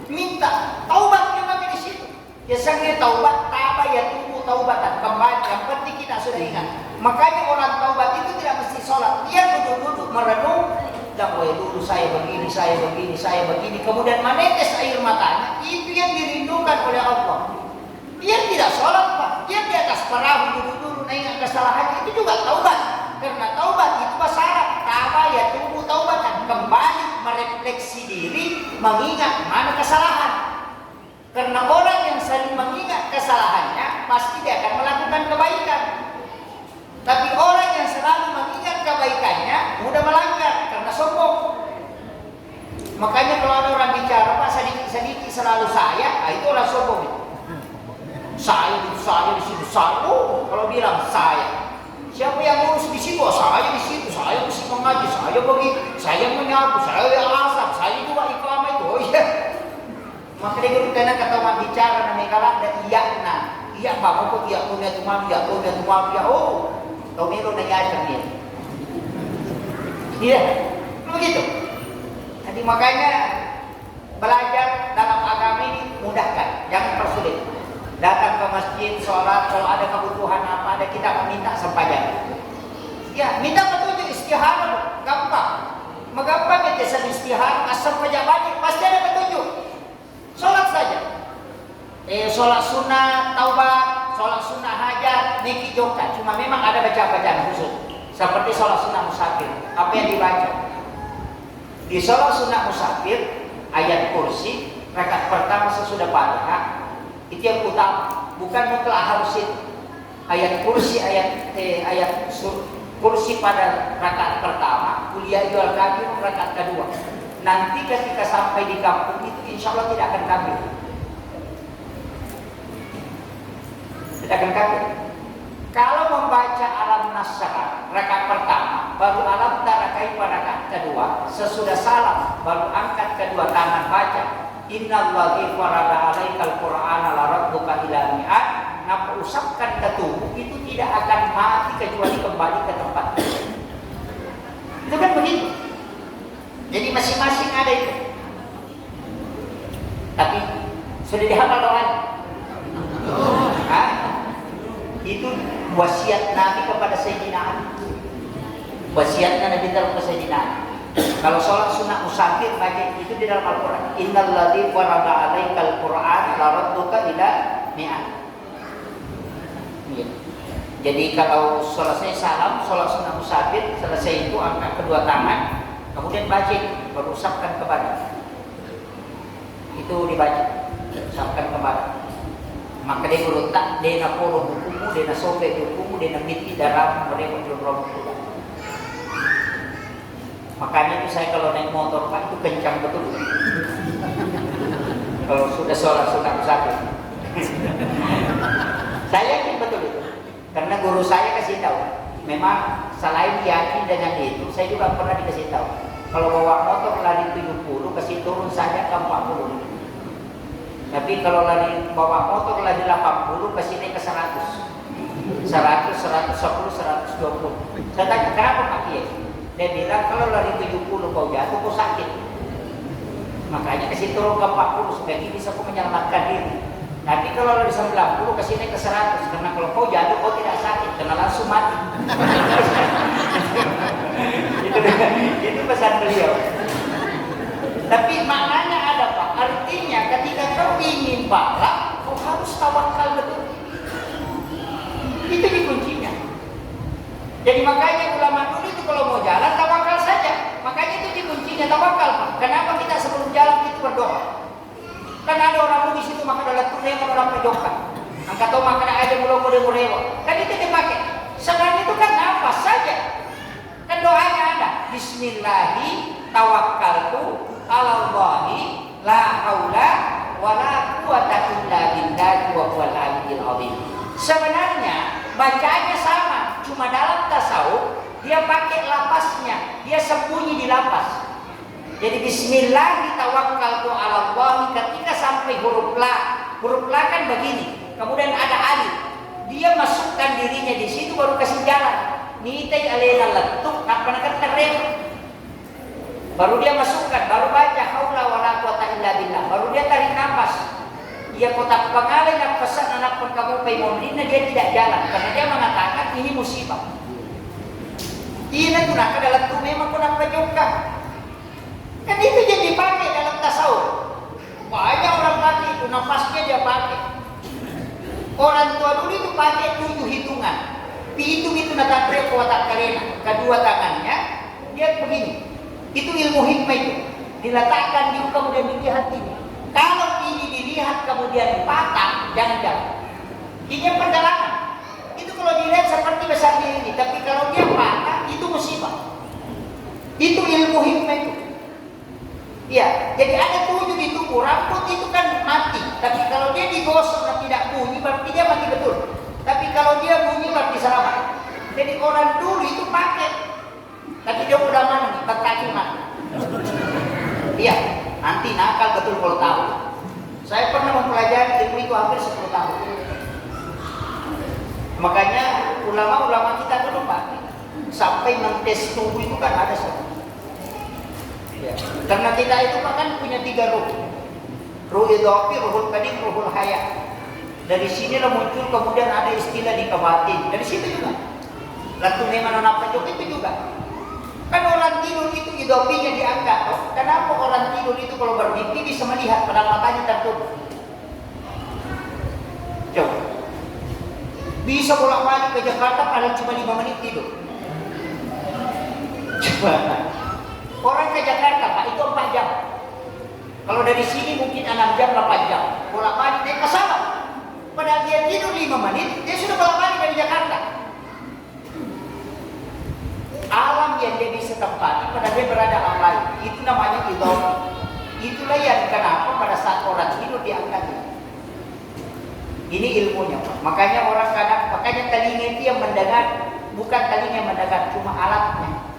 Minta taubatnya kami di situ. Biasanya taubat, taba ya tubuh taubatan kembali. Yang penting kita sudah ingat. Makanya orang taubat itu tidak mesti sholat, dia duduk-duduk merenung, dan dulu saya begini, kemudian menetes air matanya, itu yang dirindukan oleh Allah. Dia tidak sholat Pak, dia di atas perahu duduk-duduk ingat kesalahannya, itu juga taubat. Karena taubat itu syarat, ya tunggu taubatan, kembali merefleksi diri, mengingat mana kesalahan. Karena orang yang sering mengingat kesalahannya pasti dia akan melakukan kebaikan. Tapi orang yang selalu mengingat kebaikannya mudah melanggar karena sombong. Makanya kalau ada orang bicara Pak sedikit selalu saya, itu orang sombong itu. Saya di situ, kalau bilang saya. Siapa yang ngurus di situ? Saya di situ, saya mesti mengaji, saya begitu, saya menyapu, saya asap, saya juga iqamah itu. Oh iya. Maka dia guru kena kata orang bicara namanya kalah dan iya Pak, kok iya punya tuan, oh, kau melo nanya aja dia. Iya, begitu. Jadi makanya belajar dalam agama ini mudahkan, jangan persulit. Datang ke masjid, sholat, kalau ada kebutuhan apa, ada kita meminta sempajan. Ya, minta petunjuk istihara, gampang. Magampang itu istihara, asal pejabat pasti ada petunjuk. Sholat saja. Sholat sunnah, taubat, sholat sunnah hajat, niki joka. Cuma memang ada bacaan khusus. Seperti sholat sunnah musafir. Apa yang dibaca? Di sholat sunnah musafir, ayat kursi, rakaat pertama sesudah Fatihah. Itu yang utama, bukan mutlak harus itu. Ayat kursi, ayat kursi pada rakaat pertama, kuliah jual kafirun rakaat kedua. Nanti ketika sampai di kampung itu insya Allah tidak akan kafir. Tidak akan kafir. Kalau membaca alam nasrah rakaat pertama, baru alam tarakai pada rakaat kedua, sesudah salam baru angkat kedua tangan baca. Innallahi farada 'alaikal Qur'ana la rabbuka ila mi'ad. Nah, usapkan ke tubuh itu tidak akan mati kecuali kembali ke tempat. Itu kan begitu. Jadi masing-masing ada itu. Tapi sudah dihafal doanya. Itu wasiat Nabi kepada Sayyidina Ali. Wasiatnya Nabi kepada Sayyidina Ali. Kalau sholat sunnah musafir baca itu di dalam Al-Quran. Innal ladzi farada 'alaikal Qur'an la radduka ila mi'ad. Jadi kalau selesai salam, sholat sunnah musafir, selesai itu angkat kedua tangan, kemudian baca, baru usapkan ke badan. Itu dibaca, usapkan ke badan. Maka dia berutak, dia nak poro hukumu, dia nak sobek hukumu, dia nak miti dalam mereka belum pulang. Makanya itu saya kalau naik motor Pak itu kencang betul. Kalau sudah sholat sunnah musafir. Saya yakin betul itu. Karena guru saya kasih tahu. Memang selain yakin dengan itu, saya juga pernah dikasih tahu. Kalau bawa motor lari 70, kasih turun saja ke 40. Tapi kalau lari bawa motor lari 80, kasih naik ke 100. 100, 110, 120. Saya tanya, kenapa Pak Kiai? Dia bilang kalau lari 70 kau jatuh kau sakit. Makanya kasih turun ke 40 supaya bisa kau menyelamatkan diri. Tapi kalau lari 90 kasih naik ke 100 karena kalau kau jatuh kau tidak sakit karena langsung mati. itu pesan beliau. Tapi maknanya ada Pak. Artinya ketika kau ingin pahala kau harus tawakal betul. Itu kuncinya. Jadi makanya ulama dulu itu kalau mau jalan tawakal saja. Makanya itu kuncinya tawakal Pak. Kenapa kita sebelum jalan itu berdoa? Kan ada orang di situ maka dalam turun orang berdoa. Angkat tahu maka ada mulu-mulu. Kan itu dipakai. Selain itu kan nafas saja. Kan doanya ada. Bismillahi tawakkaltu 'alallahi la haula wala quwwata illa billahi wa huwal aliyyil azim. Sebenarnya bacanya sama. Cuma dalam tasawuf dia pakai lapasnya, dia sembunyi di lapas. Jadi Bismillah tawakkaltu 'alallahi ketika sampai huruf la. Huruf la kan begini. Kemudian ada alif. Dia masukkan dirinya di situ baru kasih jalan. Nitai alena letuk apa nak terrem. Baru dia masukkan, baru baca haula wala quwata illa billah. Baru dia tarik nafas. Dia kotak pengalih nak pesan anak pun kamu pay momdina dia tidak jalan karena dia mengatakan ini musibah. Ina gunakan dalam tu memang kurang prajuka. Kan itu jadi dipakai dalam tasawuf. Banyak orang pakai itu, nafasnya dia pakai. Orang tua dulu itu pakai 7 hitungan. Dihitung itu nakatre kuatak karena kedua tangannya dia begini. Itu ilmu hikmah itu. Diletakkan di kemudian dilihat ini. Kalau ini dilihat kemudian patah, jangan. Ini perjalanan. Itu kalau dilihat seperti besarnya ini, tapi kalau dia patah itu musibah. Itu ilmu hikmah itu. Ya, jadi ada 7 di tubuh, rambut itu kan mati. Tapi kalau dia digosok dan tidak bunyi, berarti dia mati betul. Tapi kalau dia bunyi, berarti selamat. Jadi orang dulu itu pakai. Tapi dia udah mana nih, berkaki mana? Iya, nanti nakal betul kalau tahu. Saya pernah mempelajari ilmu itu hampir 10 tahun. Makanya ulama-ulama kita dulu pakai. Sampai mentes tubuh itu kan ada semua. Ya. Karena kita itu kan punya 3 ruh. Ruh idhafi, ruhul qadim, ruhul haya. Dari sinilah muncul kemudian ada istilah di kebatin. Dari situ juga. Lalu memang apa juga itu juga. Kan orang tidur itu idhafinya diangkat. Oh, kenapa orang tidur itu kalau bermimpi bisa melihat padahal matanya tertutup? Coba. Bisa bolak-balik ke Jakarta padahal cuma 5 menit tidur. Coba. Orang ke Jakarta, Pak, itu 4 jam. Kalau dari sini mungkin 6 jam, 8 jam. Bolak-balik naik pesawat. Padahal dia tidur 5 menit, dia sudah bolak-balik dari Jakarta. Alam yang dia bisa tempati, padahal dia berada alam lain. Itu namanya idhafi. Itulah yang kenapa pada saat orang tidur diangkat. Ini ilmunya, Pak. Makanya orang makanya telinga itu yang mendengar, bukan telinga yang mendengar, cuma alatnya.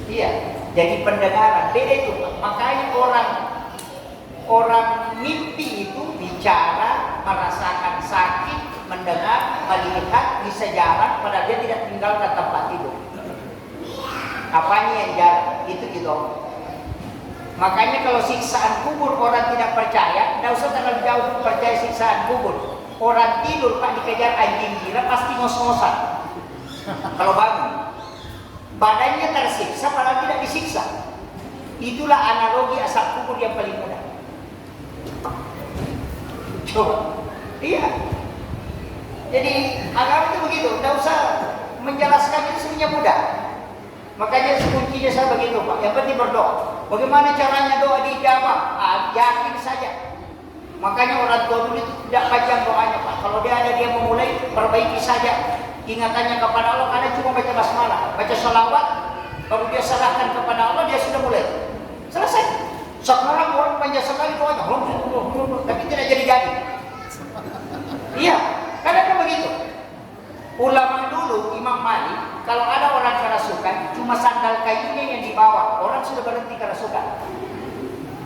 Iya, jadi pendengaran beda itu. Makanya orang mimpi itu bicara, merasakan sakit, mendengar, melihat, bisa jalan, padahal dia tidak tinggalkan tempat tidur. Apanya yang jalan? Itu gitu. Makanya kalau siksaan kubur orang tidak percaya, tidak usah terlalu jauh percaya siksaan kubur. Orang tidur Pak dikejar anjing gila pasti ngos-ngosan. Kalau bangun badannya tersiksa padahal tidak disiksa. Itulah analogi asap kubur yang paling mudah. Coba. Iya. Jadi agama itu begitu, tidak usah menjelaskan itu sebenarnya mudah. Makanya kuncinya saya begitu Pak. Yang penting berdoa. Bagaimana caranya doa dijawab? Yakin saja. Makanya orang tua dulu itu tidak panjang doanya Pak. Kalau dia memulai, perbaiki saja ingatannya kepada Allah, karena cuma baca basmalah, baca sholawat, baru dia serahkan kepada Allah, dia sudah mulai selesai. Sekarang orang panjang sekali doanya, tapi tidak jadi. Iya, karena begitu. Ulama dulu, Imam Malik, kalau ada orang kerasukan, cuma sandal kayunya yang dibawa, orang sudah berhenti kerasukan.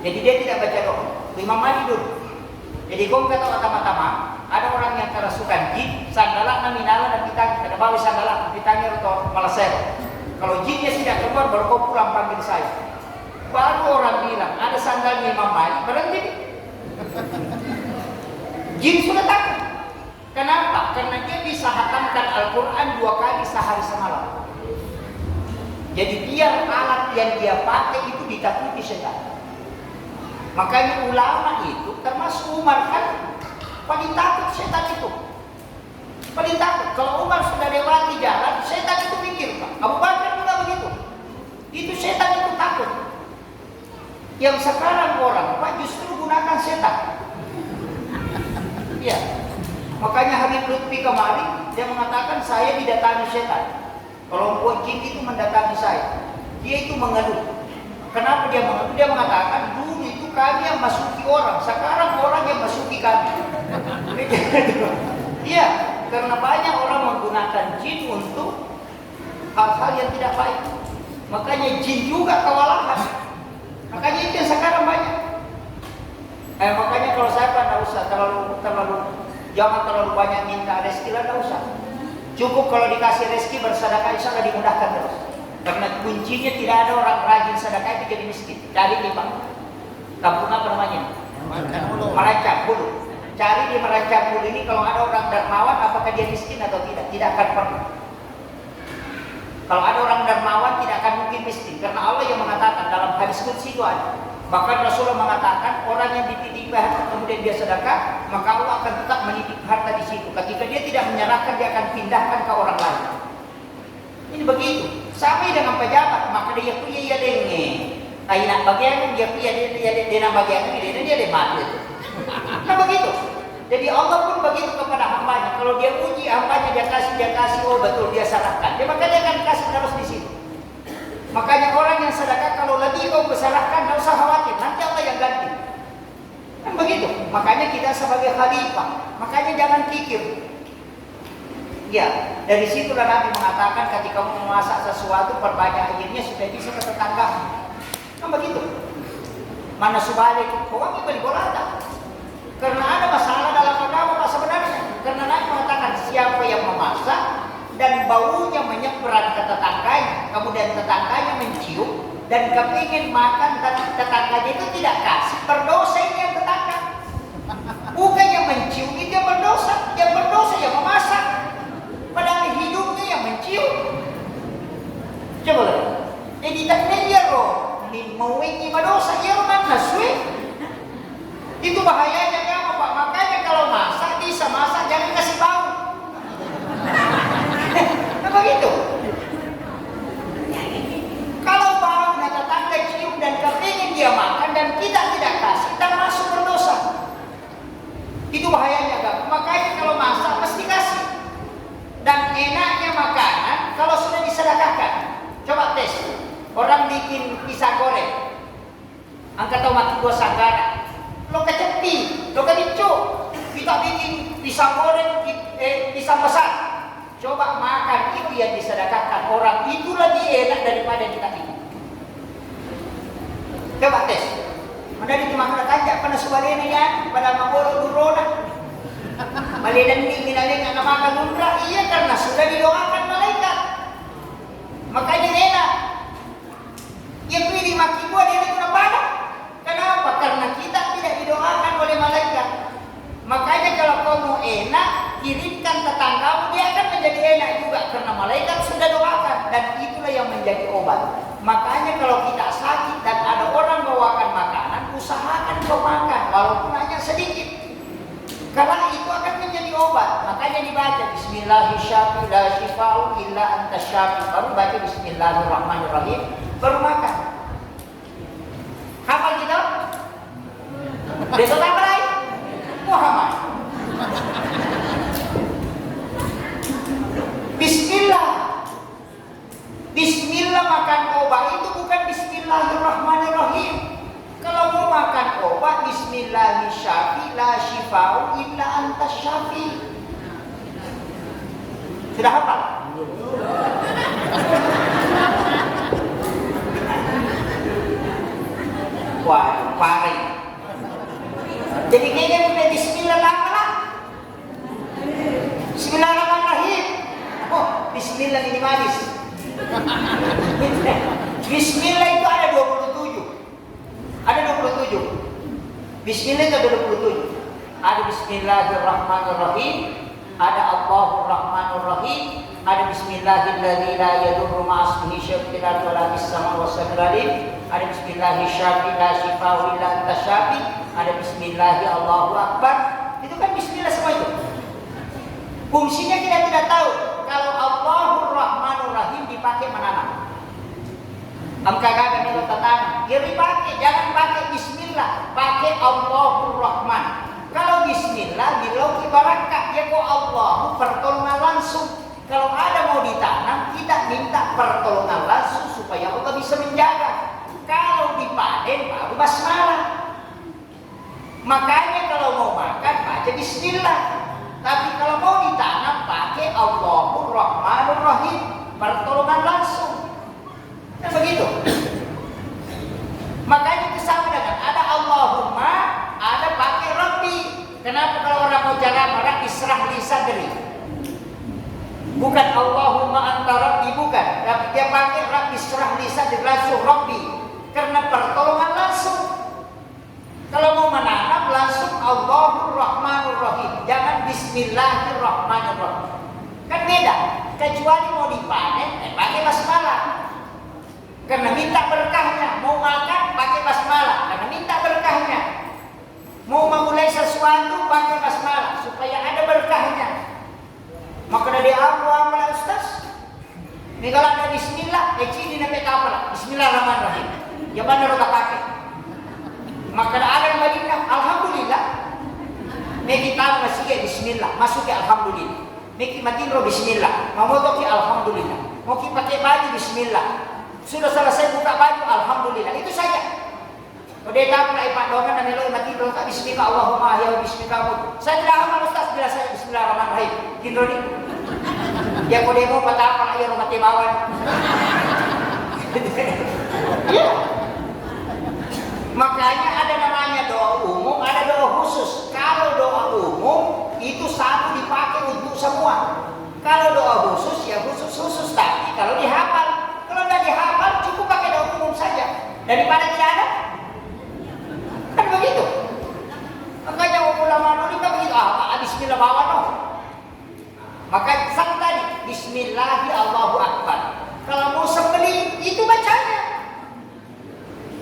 Jadi dia tidak baca doa. Imam Malik dulu. Jadi kau kata pertama-tama, ada orang yang kerasukan jin, sandalah naminala dan kita ada bawa sandalah, ditanya atau malasero. Kalau jinnya tidak keluar, baru kau pulang panggil saya. Baru orang bilang, ada sandalnya Imam Malik, berhenti. Jin sudah takut. Kenapa? Karena dia bisa hatamkan Al-Quran 2 kali sehari semalam. Jadi biar alat yang dia pakai itu ditakuti setan. Makanya ulama itu termasuk Umar kan paling takut setan itu. Paling takut. Kalau Umar sudah lewati jalan, setan itu pikir Pak. Abu Bakar juga begitu. Itu setan itu takut. Yang sekarang orang Pak justru gunakan setan. Iya. Makanya Habib Lutfi kemarin dia mengatakan saya didatangi setan. Kelompok jin itu mendatangi saya. Dia itu mengeluh. Kenapa dia mengeluh? Dia mengatakan dulu itu kami yang masuki orang, sekarang orang yang masuki kami. Iya, karena banyak orang menggunakan jin untuk hal-hal yang tidak baik. Makanya jin juga kewalahan. Makanya itu yang sekarang banyak. Makanya kalau saya kan tidak usah jangan terlalu banyak minta rezeki lah, tidak usah. Cukup kalau dikasih rezeki bersedekah, insya Allah dimudahkan terus. Karena kuncinya tidak ada orang rajin sedekah itu jadi miskin. Cari di kampung apa namanya? Merancang Hulu. Cari di Merancang Hulu ini kalau ada orang dermawan, apakah dia miskin atau tidak? Tidak akan pernah. Kalau ada orang dermawan tidak akan mungkin miskin, karena Allah yang mengatakan dalam hadis qudsi itu ada. Bahkan Rasulullah mengatakan orang yang dititipi harta kemudian dia sedekah, maka Allah akan tetap menitip harta di situ. Ketika dia tidak menyerahkan, dia akan pindahkan ke orang lain. Ini begitu. Sama dengan pejabat, maka dia punya ya denge. Aina bagian dia punya dia bagian dia mati itu. Nah begitu. Jadi Allah pun begitu kepada hambanya. Kalau dia puji hambanya, dia kasih, oh betul dia serahkan. Dia maka dia akan kasih terus di situ. Makanya orang yang sedekah kalau lebih kau berserahkan, tidak usah khawatir, nanti Allah yang ganti. Kan begitu. Makanya kita sebagai khalifah, makanya jangan kikir. Ya, dari situlah Nabi mengatakan ketika mau memasak sesuatu perbanyak airnya supaya bisa ke tetangga. Kan begitu. Mana subalik, orang beli bolata. Karena ada masalah dalam agama sebenarnya. Karena Nabi mengatakan siapa yang memasak dan baunya menyeberang ke tetangganya, kemudian tetangganya mencium dan kepingin makan, tapi tetangganya itu tidak kasih, berdosa ini yang tetangga. Bukan yang mencium itu yang berdosa yang memasak. Padahal hidupnya yang mencium. Coba lihat. Jadi tak dia roh, mau ini berdosa, ya mana sih? Itu bahayanya kamu Pak. Makanya kalau masak bisa masak, jangan kasih bau. Nah begitu. Kalau bau dan tetangga cium dan kepingin dia makan dan kita tidak kasih, termasuk berdosa. Itu bahayanya kamu. Makanya kalau masak mesti kasih. Dan enaknya makanan kalau sudah disedekahkan. Coba tes. Orang bikin pisang goreng, angkat tomat dua sanggara. Lo kecepi, lo kebicu. Kita bikin pisang goreng, pisang besar. Coba makan itu yang disedekahkan orang itu lebih enak daripada kita bikin. Coba tes. Mana di cuma kena kanjak pada subalena ya, pada mabolo durona. Balidan ni minalin yang makan lumrah, iya karena sudah didoakan malaikat. Makanya enak. Yang pilih maki buah dia itu pada. Kenapa? Karena kita tidak didoakan oleh malaikat. Makanya kalau kau mau enak, kirimkan tetanggamu, dia akan menjadi enak juga karena malaikat sudah doakan dan itulah yang menjadi obat. Makanya kalau kita sakit dan ada orang bawakan makanan, usahakan kau makan walaupun hanya sedikit. Karena itu akan menjadi obat. Makanya dibaca Bismillahirrahmanirrahim, la syifa'u illa anta syafi. Baru baca Bismillahirrahmanirrahim, baru makan. Hafal kita? Besok apa lagi? Muhammad. Bismillah. Bismillah makan obat itu bukan Bismillahirrahmanirrahim. Kalau mau makan obat Bismillahirrahmanirrahim, la syifa'u illa anta syafi. Sudah hafal? Wah, paring. Jadi kayaknya udah Bismillah lah. Bismillahirrahmanirrahim. Oh, Bismillah minimalis. Bismillah itu ada 27. Ada 27. Bismillah itu ada 27. Ada Bismillahirrahmanirrahim, ada Allahur Rahmanur Rahim, ada Bismillahilladzi la yadurru ma'asmihi syai'un fil ardi wa la fis samaa'i was sami'ul ada Bismillahirrahmanirrahim, la syifa'u illa anta syafi, ada Bismillahirrahmanirrahim, Allahu Akbar. Itu kan Bismillah semua itu. Fungsinya kita tidak tahu. Kalau Allahur Rahmanur Rahim dipakai menanam. Amkagak itu tanam. Dia dipakai, jangan pakai Bismillah, pakai Allahur Rahman. Kalau Bismillah bilau ibaratkan ya kok Allah pertolongan langsung. Kalau ada mau ditanam, kita minta pertolongan langsung supaya Allah bisa menjaga. Kalau dipanen baru basmalah. Makanya kalau mau makan baca Bismillah. Tapi kalau mau ditanam pakai Allahur Rahmanur Rahim, pertolongan langsung. Kan begitu. Makanya itu sama dengan ada Allahumma, ada pakai Rabbi. Kenapa kalau orang mau jalan orang israh li sadri? Bukan Allahumma anta Rabbi, bukan. Tapi dia pakai Rabbi israh li sadri, langsung Rabbi. Karena pertolongan langsung. Kalau mau menanam langsung Allahur Rahmanur Rahim. Jangan Bismillahirrahmanirrahim. Kan beda. Kecuali mau dipanen, pakai karena minta berkahnya. Mau makan pakai basmalah karena minta berkahnya. Mau memulai sesuatu pakai basmalah supaya ada berkahnya. Maka dari awal Ustaz, ini kalau ada bismillah, ciri nape kapal, bismillahirrahmanirrahim. Ya mana kita pakai? Maka ada yang Madinah, alhamdulillah. Nih kita masih ke bismillah, masuk ke alhamdulillah. Nih kita matinro bismillah, mau moto ke alhamdulillah. Mau kita pakai baju bismillah. Sudah selesai buka baju, alhamdulillah. Itu saja. Udah tahu nak ipak dongan dan melo matinro tak bismillah Allahumma ya bismillah. Saya tidak hafal Ustaz bila saya bismillahirrahmanirrahim. Tinro ni. Ya kau demo patah apa air mati bawan. Ya. Makanya ada namanya doa umum, ada doa khusus. Kalau doa umum itu satu dipakai untuk semua. Kalau doa khusus ya khusus tapi kalau dihafal. Kalau tidak dihafal cukup pakai doa umum saja. Daripada tidak ada. Kan begitu. Makanya ulama dulu kan begitu. Bismillah bawa no. Maka sang tadi Bismillahi Allahu Akbar. Kalau mau sembelih itu bacanya.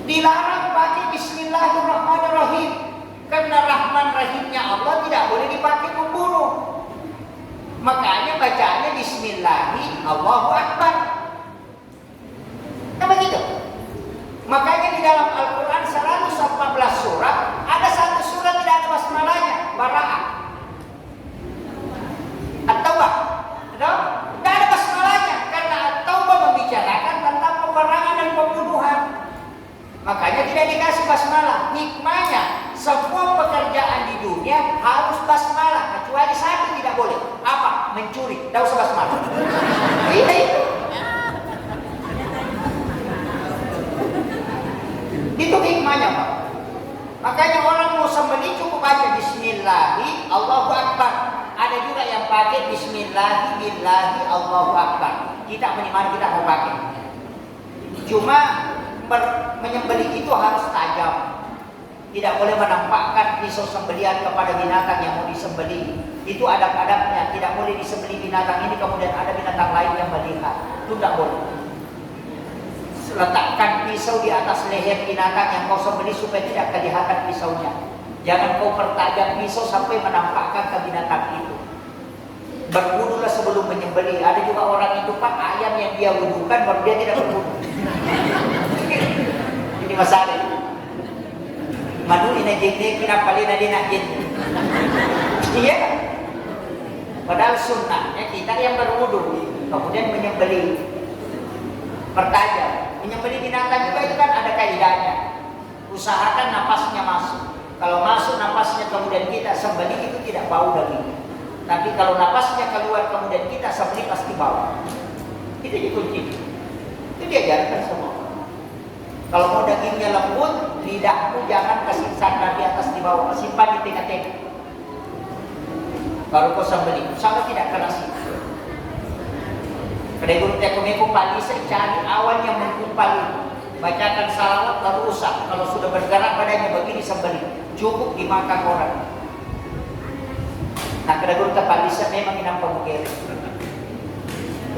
Dilarang pakai Bismillahirrahmanirrahim. Karena Rahman Rahimnya Allah tidak boleh dipakai membunuh. Makanya bacanya Bismillahi Allahu Akbar. Nah begitu. Makanya di dalam Al-Quran 114 surat, ada satu surat tidak ada basmalahnya, Bara'ah. At-Taubah. Tidak ada basmalahnya karena At-Taubah membicarakan tentang peperangan dan pembunuhan. Makanya tidak dikasih basmalah. Hikmahnya, semua pekerjaan di dunia harus basmalah, kecuali satu tidak boleh. Apa? Mencuri. Tidak usah basmalah. Iya itu. Itu hikmahnya Pak. Makanya orang mau sembelih cukup baca Bismillahi Allahu Akbar. Ada juga yang pakai Bismillahi Billahi Allahu Akbar. Kita mana kita mau pakai. Cuma menyembelih itu harus tajam. Tidak boleh menampakkan pisau sembelihan kepada binatang yang mau disembelih. Itu adab-adabnya. Tidak boleh disembelih binatang ini kemudian ada binatang lain yang melihat. Itu tidak boleh. Letakkan pisau di atas leher binatang yang kau sembelih supaya tidak kelihatan pisaunya. Jangan kau pertajam pisau sampai menampakkan ke binatang itu. Berwudulah sebelum menyembelih. Ada juga orang itu Pak, ayam yang dia wudukan baru dia tidak berwudu. Ini masalah. Madu ina jende kira paling ada nak jende. Iya. Padahal sunnahnya kita yang berwudu kemudian menyembelih. Pertajam. Menyembelih binatang juga itu kan ada kaidahnya. Usahakan napasnya masuk. Kalau masuk napasnya kemudian kita sembelih itu tidak bau daging. Tapi kalau napasnya keluar kemudian kita sembelih pasti bau. Itu dikunci. Itu diajarkan semua. Kalau mau dagingnya lembut, lidahmu jangan kasih sandar di atas di bawah, simpan di tengah-tengah. Baru kau sembelih. Sama tidak keras. Kedai guru tekomeko pagi saya cari awal yang mengkumpal, bacakan salawat lalu usah. Kalau sudah bergerak badannya begini sembelih, cukup dimakan orang. Nah kedai guru tepali saya memang inam pemukir.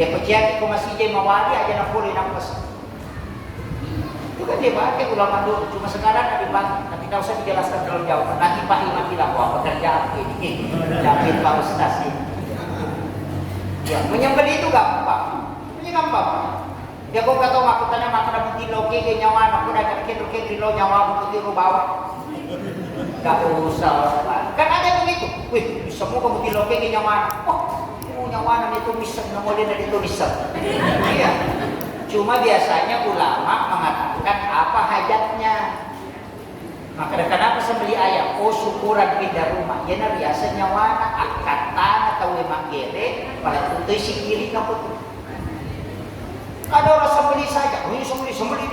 Ya pejiat aku masih jadi mawali aja nak boleh nampas. Itu kan dia pakai ulama dulu, cuma sekarang ada dipakai. Tapi tak usah dijelaskan terlalu jauh. Nanti Pak Iman bilang wah pekerjaan ini, jamin Pak Ustaz ini. Ya, menyembelih itu gampang. Ini gampang. Ya kau kata aku tanya makan putih lo ke nyawa aku dah cari ke lo nyawa putih lo bawa. Gak usah. Kan ada begitu. Wih, semua kamu putih lo ke nyawa. Oh, nyawa itu bisa nomolin dari itu bisa. Iya. Cuma biasanya ulama mengatakan apa hajatnya. Maka kenapa sembeli ayam? Oh syukuran pindah rumah. Yana biasa nyawana akatan atau memang gere pada putih si kiri kaput. Ada orang sembeli saja. Oh ini sembeli.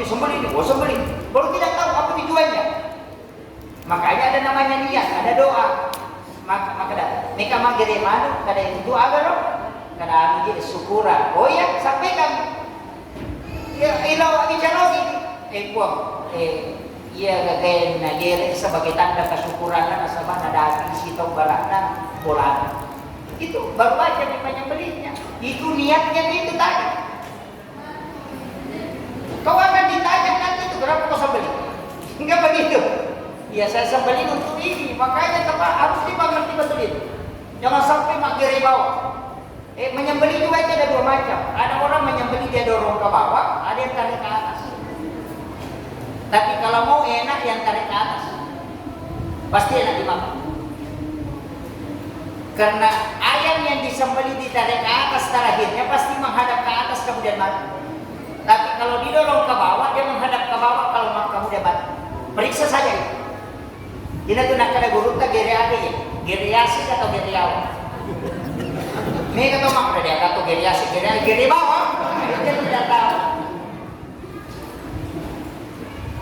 Oh sembeli. Baru tidak tahu apa tujuannya. Makanya ada namanya niat, ada doa. Maka dah. Mereka magere mana? Kada itu doa kan? Kada anu syukuran. Oh ya sampaikan. Ya ilaw bicara lagi. Ia gagayan na gere sebagai tanda kesyukuran dan asal ada di situ barangnya bola. Itu baru aja menyembelihnya. Itu niatnya itu tadi. Kau akan ditanya nanti itu kenapa kau sembelih? Enggak begitu. Ya saya sembelih untuk ini, makanya tepat harus dimengerti betul itu. Jangan sampai makin bawah. Menyembelih juga itu ada dua macam. Ada orang menyembelih dia dorong ke bawah, ada yang tarik ke atas. Tapi kalau mau enak yang tarik ke atas, pasti enak dimakan. Karena ayam yang disembelih ditarik ke atas terakhirnya pasti menghadap ke atas kemudian mati. Tapi kalau didorong ke bawah, dia menghadap ke bawah kalau kemudian mati. Periksa saja itu. Ini tuh nak ada guru tak geriade, geriasi atau geriawan. Ini kata mak ada dia kata geriasi, geri bawah. Itu tidak tahu.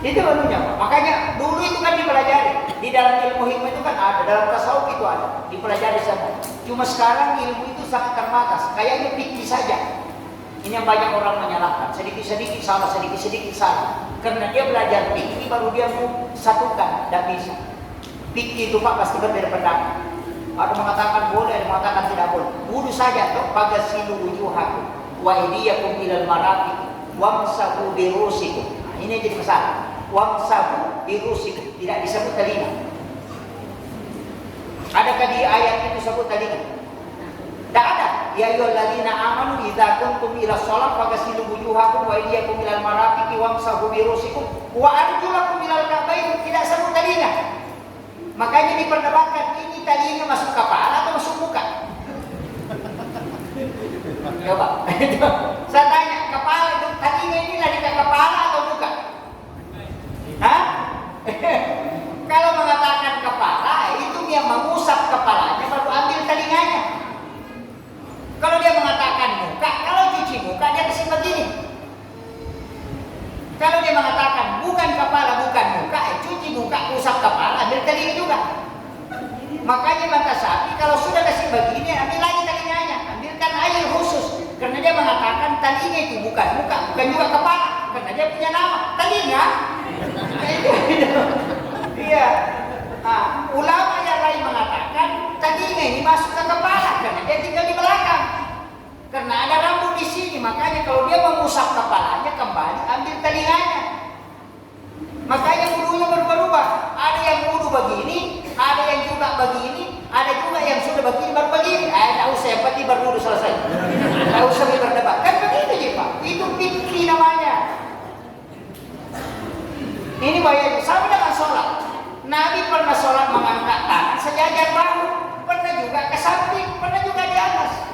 Itu anunya. Makanya dulu itu kan dipelajari. Di dalam ilmu hikmah itu kan ada, dalam tasawuf itu ada, dipelajari semua. Cuma sekarang ilmu itu sangat terbatas. Kayaknya fikih saja. Ini yang banyak orang menyalahkan. Sedikit-sedikit salah, sedikit-sedikit salah. Karena dia belajar fikih baru dia mau satukan, tidak bisa. Fikih itu Pak pasti berbeda pendapat. Ada mengatakan boleh, ada mengatakan tidak boleh. Wudu saja toh, bagasilu wujuhakum wa idiyakum ilal marafiq wamsahu birusikum. Nah, ini jadi masalah. Wamsahu birusikum, tidak disebut telinga. Adakah di ayat itu disebut telinga? Tidak ada. Ya ayyuhalladzina amanu idza kuntum ila shalah faghsilu wujuhakum wa idiyakum ilal marafiq wamsahu birusikum wa arjulakum ilal ka'bayn. Tidak sebut telinga. Makanya diperdebatkan ini telinga masuk kepala atau masuk muka? Coba. Saya tanya, kepala itu telinga ini lari ke kepala atau muka? Hah? Kalau mengatakan kepala, itu dia mengusap kepalanya baru ambil telinganya. Kalau dia mengatakan muka, kalau cuci muka dia kasih begini. Kalau dia mengatakan bukan kepala, bukan muka, cuci muka, usap kepala, ambil telinga juga. Makanya mata sapi kalau sudah kasih begini, ambil lagi telinganya, ambilkan air khusus. Karena dia mengatakan telinga itu bukan muka, bukan juga kepala. Karena dia punya nama, telinga. Iya. Nah, ulama yang lain mengatakan telinga ini masuk ke kepala karena dia tinggal di belakang. Karena ada rambut di sini, makanya kalau dia mengusap kepalanya kembali ambil telinganya. Makanya wudunya berubah-ubah. Ada yang wudu begini, ada yang juga begini, ada juga yang sudah begini baru begini. Tak usah yang penting berwudu selesai. Tak usah berdebat. Kan begitu je Pak. Itu fikih namanya. Ini bahaya. Sama dengan sholat. Nabi pernah sholat mengangkat tangan sejajar bahu, pernah juga ke samping, pernah juga di atas.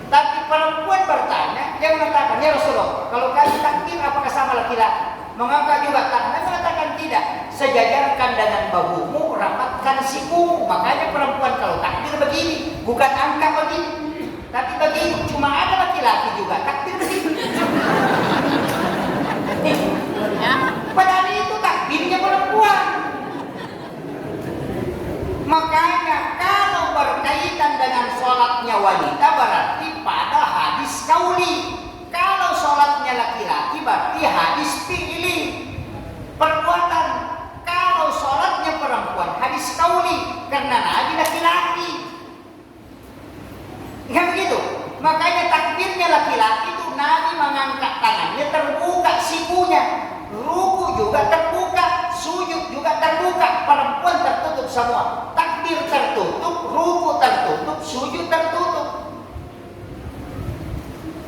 Tapi perempuan bertanya, dia mengatakan, ya Rasulullah, kalau kali takbir apakah sama laki-laki? Mengangkat juga tangan, dia mengatakan tidak. Sejajarkan dengan bahumu, rapatkan sikumu. Makanya perempuan kalau takbir begini, bukan angkat begini, tapi begini. Cuma ada laki-laki juga takbir begini. Padahal itu takbirnya perempuan. Makanya kalau berkaitan dengan sholatnya wanita berarti pada hadis kauli. Kalau sholatnya laki-laki berarti hadis fi'li, perbuatan. Kalau sholatnya perempuan hadis kauli, karena Nabi laki-laki. Kan begitu? Makanya takbirnya laki-laki itu Nabi mengangkat tangannya terbuka sikunya. Ruku juga terbuka, sujud juga terbuka, perempuan tertutup semua. Takbir tertutup, ruku tertutup, sujud tertutup.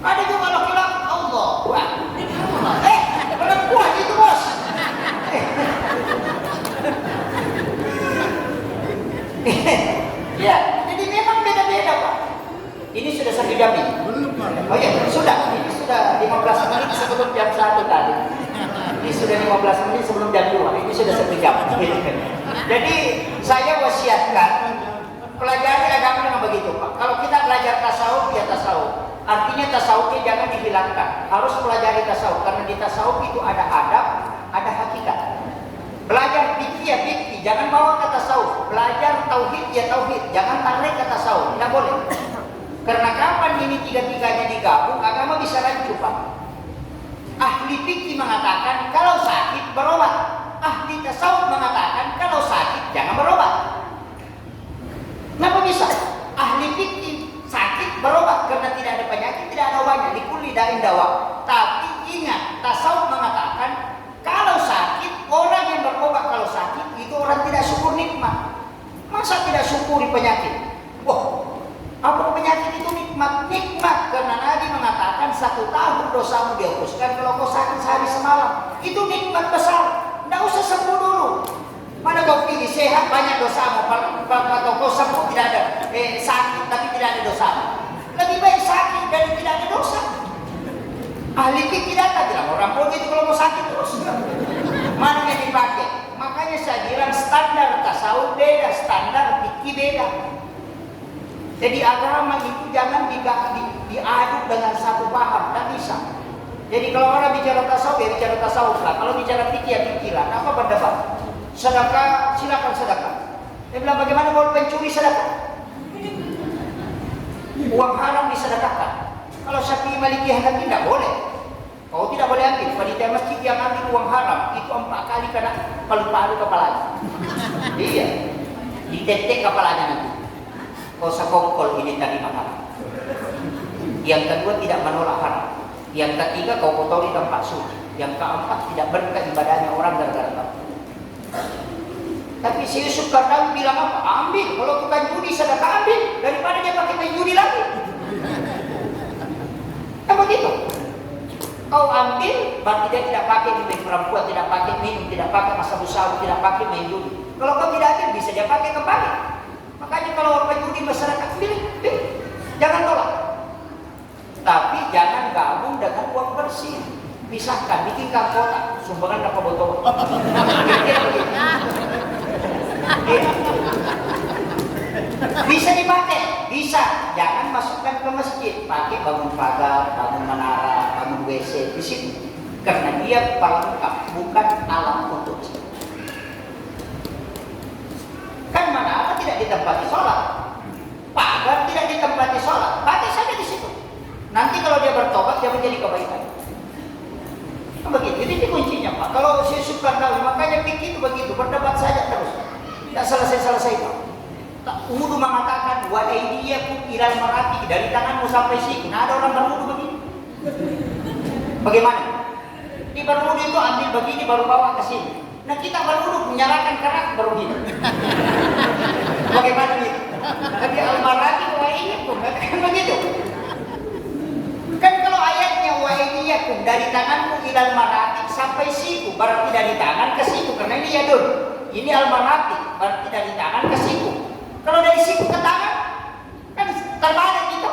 Ada juga laki-laki, Allah, perempuan itu bos. Ya, jadi memang beda-beda Pak. Ini sudah 1 jam ini. Oh iya, sudah. Ini sudah 15 menit sebelum jam 1 tadi. Ini sudah 15 menit sebelum jam 2. Ini sudah 1 jam. Jadi saya wasiatkan pelajari agama dengan begitu Pak. Kalau kita belajar tasawuf ya tasawuf. Artinya tasawufnya jangan dihilangkan. Harus pelajari tasawuf karena di tasawuf itu ada adab, ada hakikat. Belajar fikih ya fikih, jangan bawa ke tasawuf. Belajar tauhid ya tauhid, jangan tarik ke tasawuf. Tidak boleh. Karena kapan ini tiga-tiganya digabung, agama bisa rancu Pak. Ahli fikih mengatakan kalau sakit berobat. Ahli tasawuf mengatakan kalau sakit jangan berobat. Kenapa bisa? Ahli fikih sakit berobat karena tidak ada penyakit, tidak ada obatnya. Likulli da'in dawa. Tapi ingat, itu nikmat besar. Tidak usah sembuh dulu. Mana kau pilih sehat banyak dosamu, atau kau sembuh tidak ada sakit tapi tidak ada dosa. Lebih baik sakit dari tidak ada dosa. Ahli fikih datang bilang orang bodoh itu kalau mau sakit terus. Mana yang dipakai? Makanya saya bilang standar tasawuf beda, standar fikih beda. Jadi agama itu jangan diaduk dengan satu paham, tidak bisa. Jadi kalau orang bicara tasawuf ya bicara tasawuf lah. Kalau bicara fikih ya fikih lah. Apa berdebat? Sedekah, silakan sedekah. Dia bilang bagaimana kalau pencuri sedekah? Uang haram disedekahkan. Kalau Syafi'i Maliki Hanafi tidak boleh. Kau tidak boleh ambil. Panitia masjid yang ambil uang haram itu 4 kali kena palu-palu kepalanya. Iya, ditetek kepalanya nanti. Kau sekongkol ini tadi haram. Yang kedua tidak menolak haram. Yang ketiga kau kotori tempat suci. Yang keempat tidak berkah ibadahnya orang gara-gara kau. Tapi si Yusuf Qaradawi bilang apa? Ambil. Kalau tukang judi sedekah ambil daripada dia pakai main judi lagi. Kan begitu. Kau ambil berarti dia tidak pakai main perempuan, tidak pakai minum, tidak pakai masa usaha, tidak pakai main judi. Kalau kau tidak ambil bisa dia pakai kembali. Makanya kalau penjudi masyarakat pilih, jangan tolak. Tapi jangan gabung dengan uang bersih. Pisahkan, bikinkan kotak, sumbangan dapat botol. Bisa dipakai, bisa. Jangan masukkan ke masjid, pakai bangun pagar, bangun menara, bangun WC di situ. Karena dia pelengkap, bukan alat untuk itu. Kan menara tidak ditempati sholat, pagar tidak ditempati sholat, pakai saja di situ. Nanti kalau dia bertobat, dia menjadi kebaikan. Begitu, itu kuncinya Pak. Kalau saya suka tahu, makanya pikir itu begitu, berdebat saja terus, tidak selesai-selesai Pak. Wudu mengatakan wa aydiyakum ilal marafiq, dari tanganmu sampai siku. Nah, ada orang berwudu begini. Bagaimana? Di berwudu itu ambil begini baru bawa ke sini. Nah, kita berwudu menyalakan kerak baru gitu. Bagaimana gitu? Tapi al marafiq wa aydiyakum kan begitu. Kan kalau ayatnya wa aydiyakum dari tanganmu ilal marafiq sampai siku, berarti dari tangan ke siku karena ini yadun. Ini al marafiq berarti dari tangan ke siku. Kalau dari siku ke tangan, kan terbalik gitu.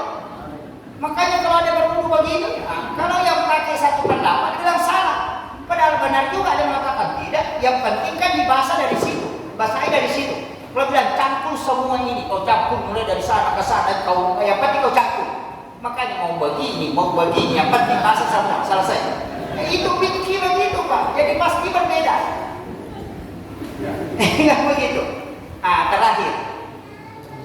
Makanya kalau ada berwudu begini, kalau yang pakai satu pendapat bilang salah. Padahal benar juga ada yang mengatakan tidak. Yang penting kan dibasah dari situ, basahnya dari situ. Kalau bilang campur semua ini, kau campur mulai dari sana ke sana, kau yang penting kau campur. Makanya mau begini, yang penting basah sama selesai. Itu pikir begitu Pak. Jadi pasti berbeda. Enggak begitu. Terakhir.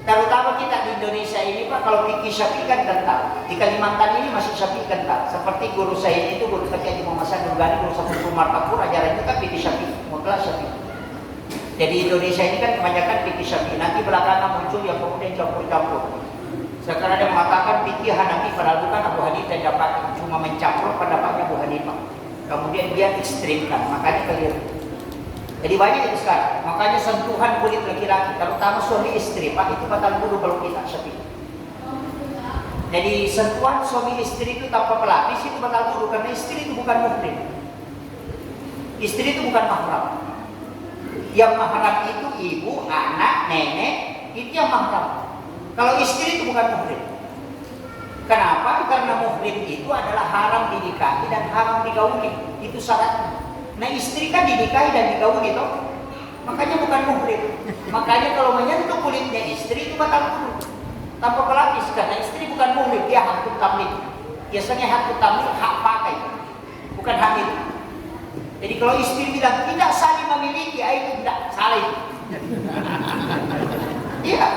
Terutama kita di Indonesia ini Pak, kalau fikih Syafi'i kan kental. Di Kalimantan ini masih Syafi'i kental. Seperti guru saya itu, guru saya di Muhammad Hasan Nurgani, guru saya Umar Tapur, ajaran itu kan fikih Syafi'i, mutlak Syafi'i. Jadi Indonesia ini kan kebanyakan fikih Syafi'i. Nanti belakangan muncul yang kemudian campur-campur. Sekarang ada mengatakan fikih Hanafi, padahal bukan Abu Hanifah yang dapat, cuma mencampur pendapatnya Abu Hanifah. Kemudian dia ekstrimkan, makanya keliru. Jadi banyak itu sekarang. Makanya sentuhan kulit laki-laki, terutama suami istri, Pak, itu batal wudu kalau kita Syafi'i. Jadi sentuhan suami istri itu tanpa pelapis itu batal wudu karena istri itu bukan muhrim. Istri itu bukan mahram. Yang mahram itu ibu, anak, nenek, itu yang mahram. Kalau istri itu bukan muhrim. Kenapa? Karena muhrim itu adalah haram dinikahi dan haram digauli. Itu syaratnya. Nah, istri kan dinikahi dan digauli toh. Makanya bukan muhrim. Makanya kalau menyentuh kulitnya istri itu batal wudu tanpa pelapis karena istri bukan muhrim, dia hakut tamlik. Biasanya hakut tamlik hak pakai, bukan hak itu. Jadi kalau istri bilang tidak saling memiliki, itu tidak salah. Iya.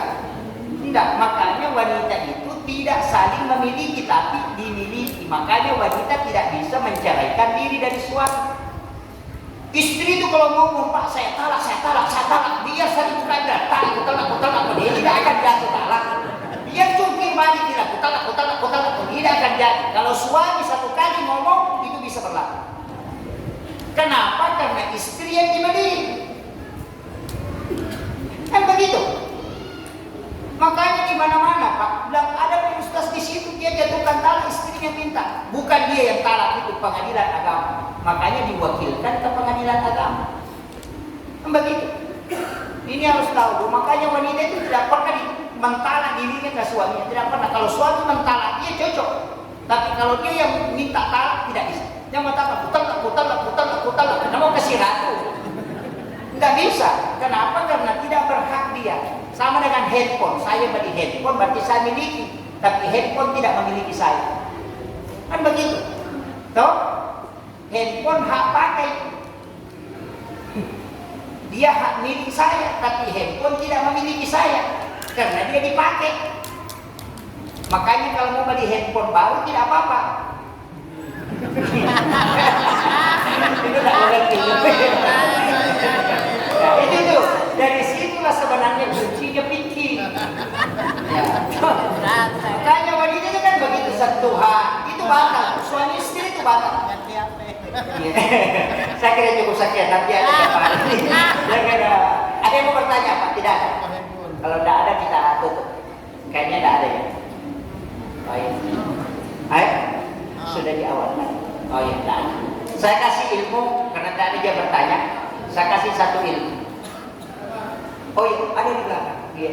Tidak, makanya wanita itu tidak saling memiliki tapi dimiliki. Makanya wanita tidak bisa menceraikan diri dari suami. Istri itu kalau ngomong, Pak saya talak, dia sering berada, aku talak, dia tidak akan jatuh talak. Dia cungkir balik, tidak, aku talak, tidak akan jadi. Kalau suami satu kali ngomong, itu bisa berlaku. Kenapa? Karena istri yang dimiliki. Kan begitu. Makanya di mana-mana Pak, bilang ada ustaz di situ dia jatuhkan talak, istrinya minta. Bukan dia yang talak, itu pengadilan agama. makanya diwakilkan ke pengadilan agama. Begitu. Ini harus tahu. Makanya wanita itu tidak pernah mentala dirinya ke suaminya, tidak pernah. Kalau suami mentala dia cocok, tapi kalau dia yang minta talak tidak bisa. Yang mentala putar, karena mau kasih ratu. Nggak bisa. Kenapa? Karena tidak berhak dia. Sama dengan handphone. Saya beli handphone berarti saya miliki, tapi handphone tidak memiliki saya. Kan begitu. Toh? Handphone hak pakai. Dia hak milik saya, tapi handphone tidak memiliki saya karena dia dipakai. Makanya kalau mau beli handphone baru tidak apa-apa. Itu tak mengerti. Nah, itu tuh dari situlah sebenarnya kuncinya pikir. Ya. Makanya wanita itu kan begitu sentuhan itu batal, suami istri itu batal. Saya kira cukup sekian, nanti ada ada yang mau bertanya Pak? Tidak ada. Kalau tidak ada kita tutup. Kayaknya tidak ada ya. Oh iya. Ayo, sudah di awal kan? Oh iya, tidak ada. Saya kasih ilmu karena tidak ada dia bertanya. Saya kasih satu ilmu. Oh iya, ada di belakang. Iya.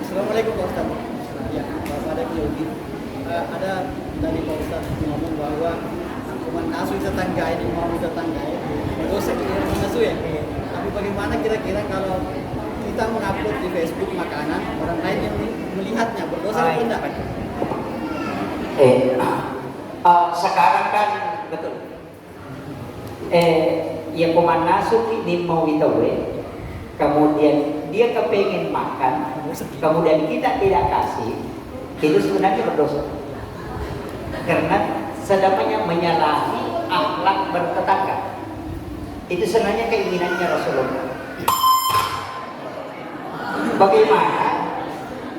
Assalamualaikum Pak Ustaz. Ya, pada Yogi ada dari Pak Ustaz ngomong bahwa hukuman nasu tetangga ini mau tetangga itu dosa kira nasu ya. Tapi bagaimana kira-kira kalau kita mengupload di Facebook makanan orang lain yang melihatnya berdosa atau tidak? Sekarang kan betul. Yang pemanasuk ini mau itawe, kemudian dia kepengen makan, kemudian kita tidak kasih, itu sebenarnya berdosa. Karena sedapatnya menyalahi akhlak bertetangga. Itu sebenarnya keinginannya Rasulullah.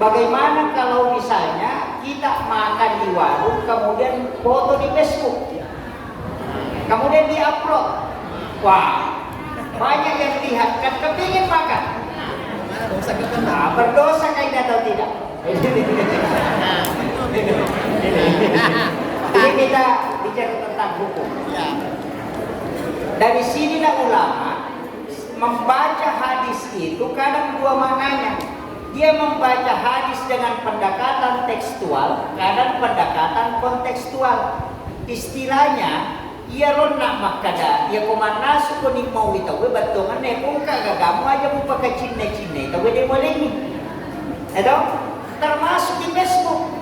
Bagaimana kalau misalnya kita makan di warung, kemudian foto di Facebook, kemudian di-upload. Wah, banyak yang lihat kan kepingin makan. Nah, berdosa kaidah atau tidak? Ini kita bicara tentang hukum. Dari sinilah ulama membaca hadis itu kadang dua maknanya. Dia membaca hadis dengan pendekatan tekstual, kadang pendekatan kontekstual. Istilahnya ia rona makada, ia komanda suku ni mau itu, betongan ne pun kagak kamu aja mau pakai cine, itu dia boleh ni. Itu termasuk di Facebook.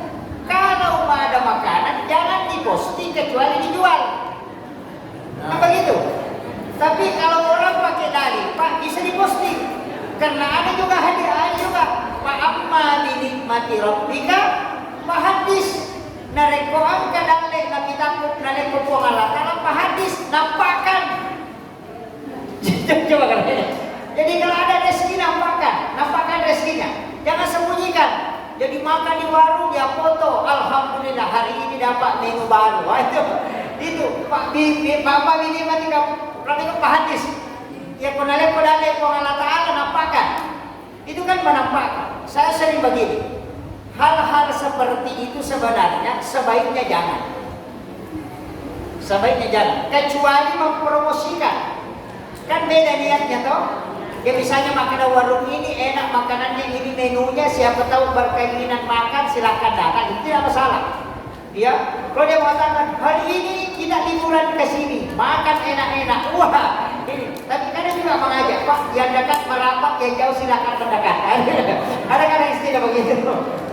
Kalau ada makanan jangan diposting kecuali dijual. Apa gitu? Tapi kalau orang pakai dalil, Pak bisa diposting. Karena ada juga hadiah juga. Pak amma binikmati rabbika hadis. Nareko angka dalil nabi takut nareko pengala. Kalau Pak hadis nampakkan. Coba kan. Jadi kalau ada rezeki nampakkan rezekinya. Jangan sembunyikan. Jadi makan di warung ya foto. Alhamdulillah hari ini dapat menu baru. Wah, itu Pak Bapak binikmati Pak hadis. Ya konale Allah Ta'ala nampakkan. Itu kan menampakkan. Saya sering begini. Hal-hal seperti itu sebenarnya sebaiknya jangan. Kecuali mempromosikan. Kan beda niatnya toh. Ya misalnya makanan warung ini enak, makanannya ini menunya, siapa tahu berkeinginan makan silahkan datang. Itu tidak masalah. Ya, kalau dia mengatakan hari ini kita liburan ke sini, makan enak-enak. Wah, ini. Tapi kadang juga mengajak, Pak, yang dekat merapat, yang jauh silakan mendekat. Kadang-kadang istilah begitu.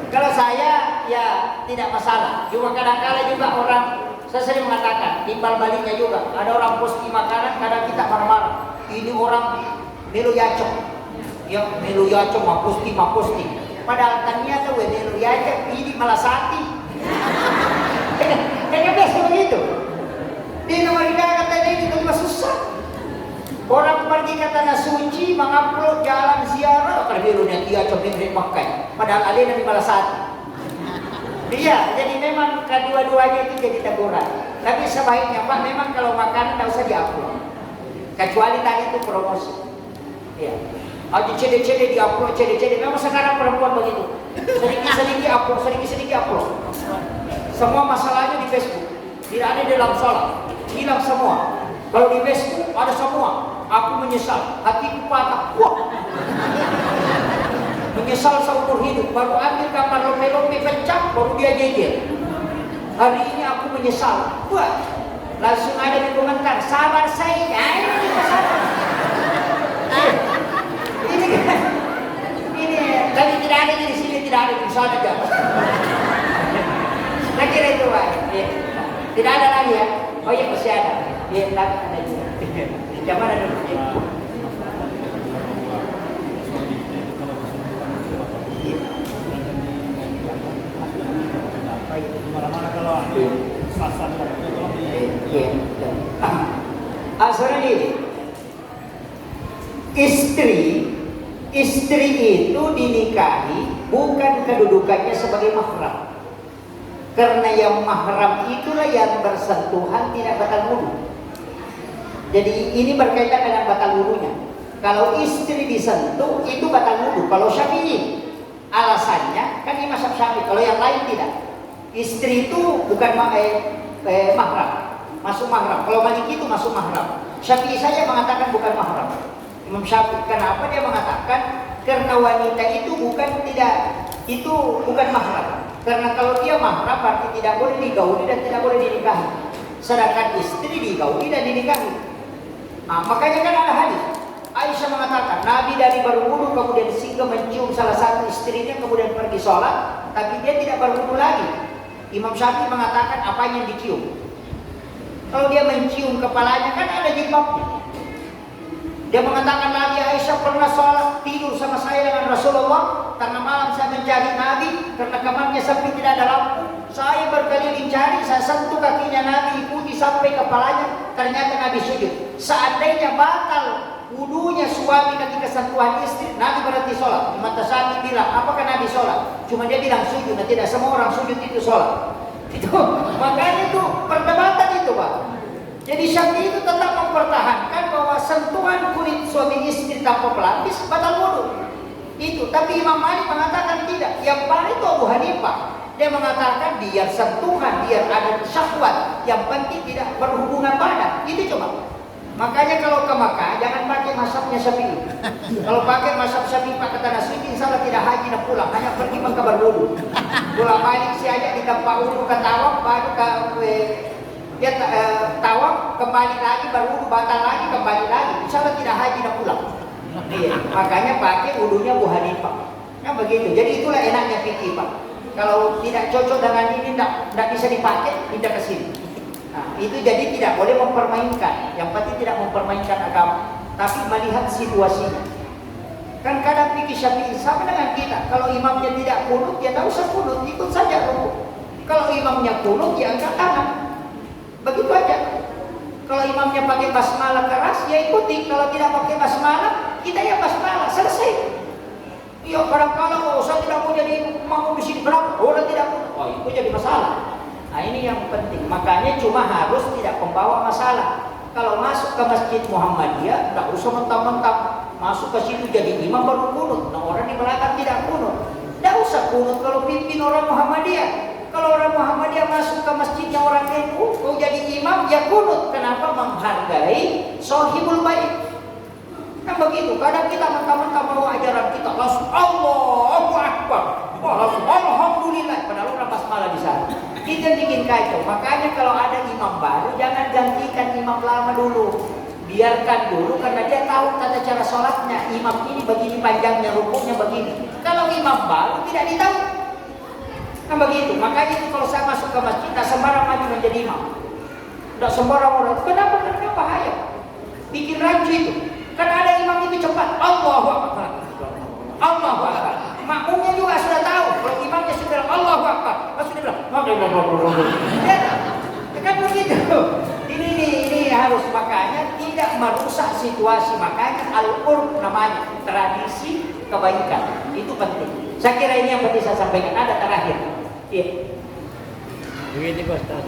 Kalau saya ya tidak masalah. Cuma kadang-kadang juga orang, saya sering mengatakan timbal baliknya juga. Ada orang posting makanan, kadang kita marah-marah. Ini orang melu yacok. Ya, melu yacok mah posting. Padahal ternyata melu yacok ini malah sati. Kayaknya biasa begitu. Di nomor kata ini cuma susah. Orang pergi ke tanah suci mengupload jalan ziarah, kalau birunya dia coba pakai. Padahal alih Nabi malah satu. Iya, jadi memang kedua-duanya itu jadi teguran. Tapi sebaiknya Pak, memang kalau makan tidak usah diupload. Kecuali tadi itu promosi. Iya. Aja CD-CD diupload, CD-CD. Memang sekarang perempuan begitu. Sedikit-sedikit upload, sedikit-sedikit upload. Semua masalahnya di Facebook. Tidak ada di dalam sholat. Hilang semua. Kalau di Facebook ada semua. Aku menyesal, hatiku patah. Wah. Menyesal seumur hidup. Baru ambil gambar lope-lope pencak, baru dia jejel. Hari ini aku menyesal. Wah. Langsung ada di komentar, sabar saya. Ini sabar. Ini tadi tidak ada di sini, tidak ada di sana aja. Saya kira itu Pak. Ya. Tidak ada lagi ya? Oh iya masih ada. Ya, ada juga. Yang mana dulu? Ya. Mana kalau sasan Asalnya ini istri itu dinikahi bukan kedudukannya sebagai mahram. Karena yang mahram itulah yang bersentuhan tidak batal wudu. Jadi ini berkaitan dengan batal wudunya. Kalau istri disentuh itu batal wudu. Kalau Syafi'i alasannya kan ini mazhab Syafi'i. Kalau yang lain tidak. Istri itu bukan mahram, masuk mahram. Kalau Maliki itu masuk mahram. Syafi'i saja mengatakan bukan mahram. Imam Syafi'i kenapa dia mengatakan? Karena wanita itu bukan mahram. Karena kalau dia mahram berarti tidak boleh digauli dan tidak boleh dinikahi. Sedangkan istri digauli dan dinikahi. Nah, makanya kan ada hadis. Aisyah mengatakan Nabi dari berwudu kemudian singgah mencium salah satu istrinya kemudian pergi sholat, tapi dia tidak berwudu lagi. Imam Syafi'i mengatakan apa yang dicium. Kalau dia mencium kepalanya kan ada jilbabnya. Dia mengatakan Nabi Aisyah pernah sholat tidur sama saya dengan Rasulullah karena malam saya mencari Nabi karena kamarnya sepi tidak ada lampu. Saya berkeliling cari, saya sentuh kakinya Nabi ikuti sampai kepalanya, ternyata Nabi sujud. Seandainya batal wudunya suami ketika sentuhan istri, Nabi berhenti sholat. Imam Tasani bilang, apakah Nabi sholat? Cuma dia bilang sujud, nah tidak semua orang sujud itu sholat. Itu makanya itu perdebatan itu Pak. Jadi Syafi'i itu tetap mempertahankan bahwa sentuhan kulit suami istri tanpa pelapis batal wudu. Itu, tapi Imam Malik mengatakan tidak. Yang paling itu Abu Hanifah. Dia mengatakan biar sentuhan, biar ada syahwat, yang penting tidak berhubungan badan. Itu coba. Makanya kalau ke Makkah jangan pakai mazhabnya Syafi'i. Kalau pakai mazhab Syafi'i pakai tanah suci, insyaallah tidak haji dan pulang, hanya pergi Makkah berwudu. Pulang balik si aja di tempat wudu ke tawaf, baru dia tawaf kembali lagi berwudu batal lagi kembali lagi. Insyaallah tidak haji dan pulang. Iya, makanya pakai wudunya Abu Hanifah. Kan begitu. Jadi itulah enaknya fikih Pak. Kalau tidak cocok dengan ini tidak bisa dipakai, pindah ke sini. Nah, itu jadi tidak boleh mempermainkan. Yang penting tidak mempermainkan agama, tapi melihat situasinya. Kan kadang fikih Syafi'i sama dengan kita. Kalau imamnya tidak kunut, ya tidak usah kunut, ikut saja rukuk. Kalau imamnya kunut, ya angkat tangan. Begitu aja. Kalau imamnya pakai basmalah keras, ya ikuti. Kalau tidak pakai basmalah, kita ya basmalah. Selesai. Iya, kadang-kadang saya tidak mau jadi imam di sini berapa? Orang tidak mau. Oh, itu jadi masalah. Nah, ini yang penting. Makanya cuma harus tidak membawa masalah. Kalau masuk ke Masjid Muhammadiyah, tidak usah mentang-mentang masuk ke situ jadi imam baru kunut. Nah, orang di belakang tidak kunut. Tidak usah kunut kalau pimpin orang Muhammadiyah. Kalau orang Muhammadiyah masuk ke masjidnya orang NU, kau jadi imam, ya kunut. Kenapa? Menghargai sohibul bait. Kan begitu. Kadang kita mentang-mentang bawa ajaran kita langsung Allahu Akbar, langsung Alhamdulillah. Padahal orang basmalah di sana. Itu yang bikin kacau. Makanya kalau ada imam baru, jangan gantikan imam lama dulu. Biarkan dulu karena dia tahu tata cara sholatnya. Imam ini begini panjangnya, rukuknya begini. Kalau imam baru tidak ditahu. Kan begitu. Makanya itu kalau saya masuk ke masjid, tidak sembarang maju menjadi imam. Tidak sembarang orang. Kenapa? Karena bahaya. Bikin rancu itu. Kan ada imam itu cepat. Allahu Akbar. Allahu Akbar. Makmumnya juga sudah tahu. Kalau imamnya sudah Allahu Akbar, sudah bilang. Ya kan begitu. Ini harus, makanya tidak merusak situasi. Makanya al-urf namanya, tradisi kebaikan. Itu penting. Saya kira ini yang penting saya sampaikan. Ada terakhir. Iya. Begini Pak Ustaz.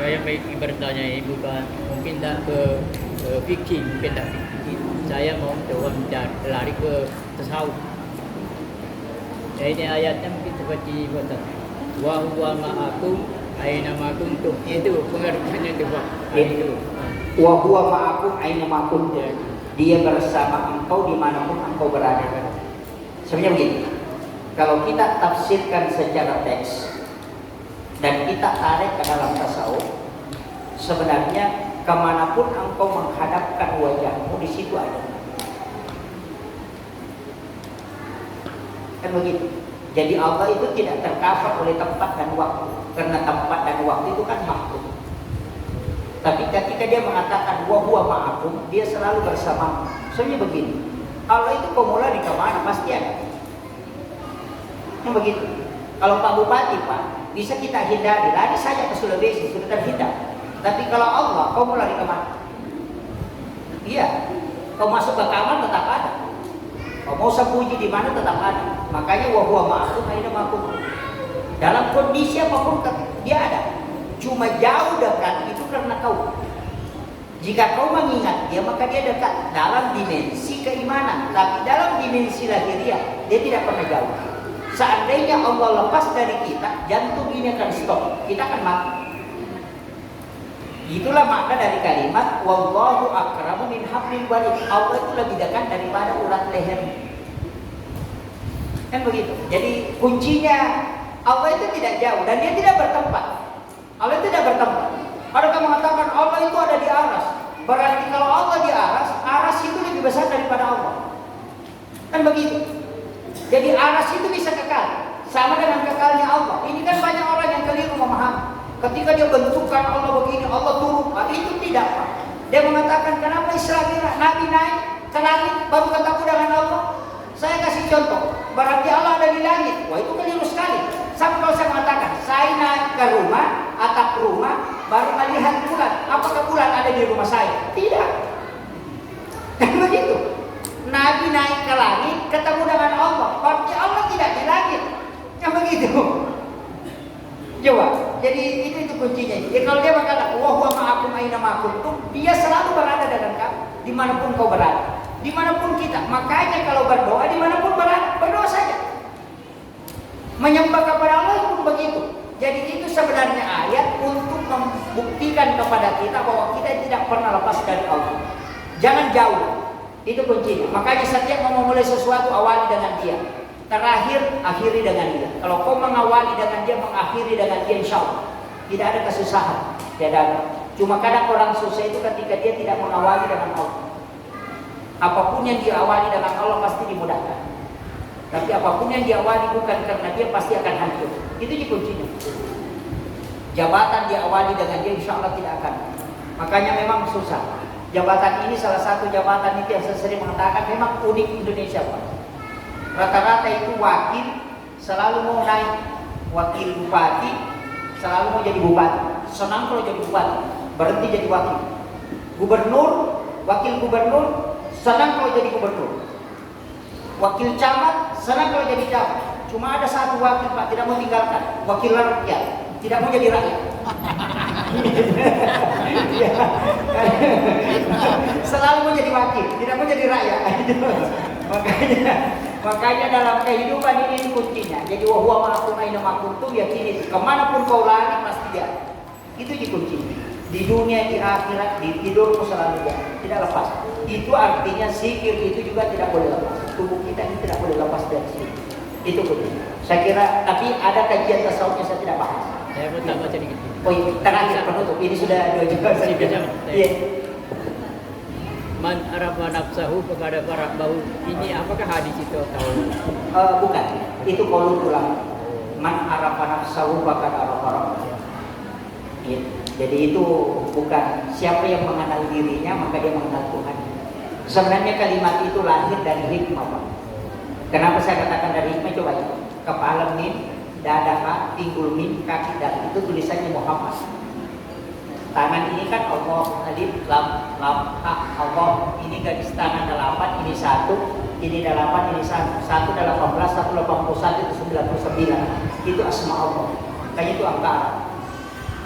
Saya bertanya ini bukan mungkin tak ke fikih, mungkin tak fikih. Saya mau coba lari ke tasawuf. Ya, ini ayatnya mungkin seperti Pak Ustaz. Wa huwa ma'akum aina ma kuntum. Itu pengertiannya itu Pak. Itu. Wa huwa ma'akum aina ma kuntum. Dia bersama engkau dimanapun engkau berada. Sebenarnya begini, kalau kita tafsirkan secara teks dan kita tarik ke dalam tasawuf, sebenarnya kemanapun engkau menghadapkan wajahmu, di situ ada. Kan begitu. Jadi Allah itu tidak tercover oleh tempat dan waktu, karena tempat dan waktu itu kan makhluk. Tapi ketika dia mengatakan wa huwa ma'akum, dia selalu bersama. Soalnya begini, Allah itu pemula di kemana pasti ada. Yang begitu. Kalau Pak Bupati Pak, bisa kita hindari, lari saja ke Sulawesi sudah terhindar. Tapi kalau Allah, kau mau lari kemana? Iya, kau masuk ke kamar tetap ada. Kau mau sembunyi di mana tetap ada. Makanya wa huwa ma'akum aina ma kuntum. Dalam kondisi apapun dia ada. Cuma jauh dekat itu karena kau. Jika kau mengingat dia, maka dia dekat dalam dimensi keimanan. Tapi dalam dimensi lahiriah, dia tidak pernah jauh. Seandainya Allah lepas dari kita, jantung ini akan stop. Kita akan mati. Itulah makna dari kalimat wallahu akramu min hablil warid. Allah itu lebih dekat daripada urat leher. Kan begitu. Jadi kuncinya Allah itu tidak jauh dan dia tidak bertempat. Allah tidak bertempat. Adakah mengatakan Allah itu ada di aras? Berarti kalau Allah di aras, aras itu lebih besar daripada Allah. Kan begitu. Jadi aras itu bisa kekal, sama dengan kekalnya Allah. Ini kan banyak orang yang keliru memahami. Ketika dia bentukkan Allah begini, Allah turun, itu tidak Pak. Dia mengatakan kenapa Israel Nabi naik ke langit baru ketemu dengan Allah? Saya kasih contoh, berarti Allah ada di langit. Wah itu keliru sekali. Sama kalau saya mengatakan, saya naik ke rumah, atap rumah, baru melihat bulan. Apakah bulan ada di rumah saya? Tidak. Kan begitu. Nabi naik ke langit, ketemu dengan Allah. Berarti Allah tidak di langit. Kan begitu. Coba. Jadi itu kuncinya. Jadi kalau dia berkata, wa huwa ma'akum aina ma kuntum, dia selalu berada dengan kamu, dimanapun kau berada. Dimanapun kita. Makanya kalau berdoa, dimanapun berada, berdoa saja. Menyembah kepada Allah pun begitu. Jadi itu sebenarnya ayat untuk membuktikan kepada kita bahwa kita tidak pernah lepas dari Allah. Jangan jauh. Itu kuncinya. Makanya setiap mau memulai sesuatu awali dengan dia. Terakhir akhiri dengan dia. Kalau kau mengawali dengan dia, mengakhiri dengan dia, insya Allah tidak ada kesusahan. Tidak ada. Cuma kadang orang susah itu ketika dia tidak mengawali dengan Allah. Apapun yang diawali dengan Allah pasti dimudahkan. Tapi apapun yang diawali bukan karena dia pasti akan hancur. Itu kuncinya. Jabatan diawali dengan dia, insya Allah tidak akan. Makanya memang susah. Jabatan ini salah satu jabatan itu yang saya sering mengatakan memang unik Indonesia Pak. Rata-rata itu wakil selalu mau naik, wakil bupati selalu mau jadi bupati. Senang kalau jadi bupati, berhenti jadi wakil. Gubernur, wakil gubernur senang kalau jadi gubernur. Wakil camat senang kalau jadi camat. Cuma ada satu wakil Pak tidak mau tinggalkan, wakil rakyat, tidak mau jadi rakyat. Selalu mau jadi wakil, tidak mau jadi rakyat. Makanya dalam kehidupan ini kuncinya. Jadi wa huwa ma'akum aina ma kuntum, yakini kemanapun kau lari pasti dia. Itu kuncinya. Di dunia, di akhirat, di tidurmu selalu dia, tidak lepas. Itu artinya zikir itu juga tidak boleh lepas. Tubuh kita ini tidak boleh lepas dari sini. Itu kuncinya. Saya kira, tapi ada kajian tasawufnya saya tidak bahas. Saya mau tambah sedikit. Oh iya, terakhir penutup. Ini sudah 2 jam. Iya. Man arafa nafsahu kepada para bahu. Ini apakah hadis itu atau? Bukan. Itu qaulul ulama. Man arafa nafsahu faqad arafa rabbahu. Ya. Jadi itu bukan siapa yang mengenal dirinya maka dia mengenal Tuhan. Sebenarnya kalimat itu lahir dari hikmah Pak. Kenapa saya katakan dari hikmah? Coba kepala mim, dada ha, pinggul mim, kaki dan itu tulisannya Muhammad. Tangan ini kan Allah, alif, lam, ha, Allah. Ini garis tangan 8, ini 1, ini 8, ini 1. 1 18, 1 81, itu 99. Itu asma Allah. Makanya itu angka Arab.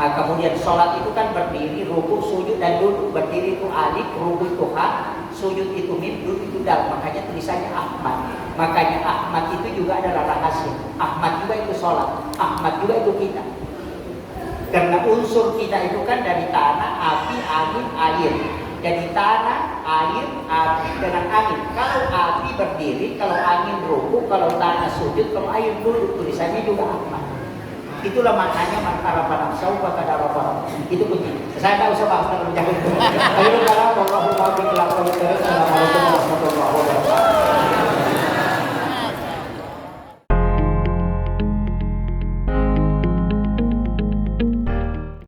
Nah, kemudian sholat itu kan berdiri, rukuk, sujud, dan duduk. Berdiri itu alif, rukuk itu ha, sujud itu mim, duduk itu dal. Makanya tulisannya Ahmad. Makanya Ahmad itu juga adalah rahasia. Ahmad juga itu sholat. Ahmad juga itu kita. Karena unsur kita itu kan dari tanah, api, angin, air. Jadi tanah, air, api dengan angin. Kalau api berdiri, kalau angin rukuk, kalau tanah sujud, kalau air duduk, tulisannya juga Ahmad. Itulah maknanya man arafa nafsahu faqad arafa. Itu kunci. Saya tidak usah bahas terlalu jauh.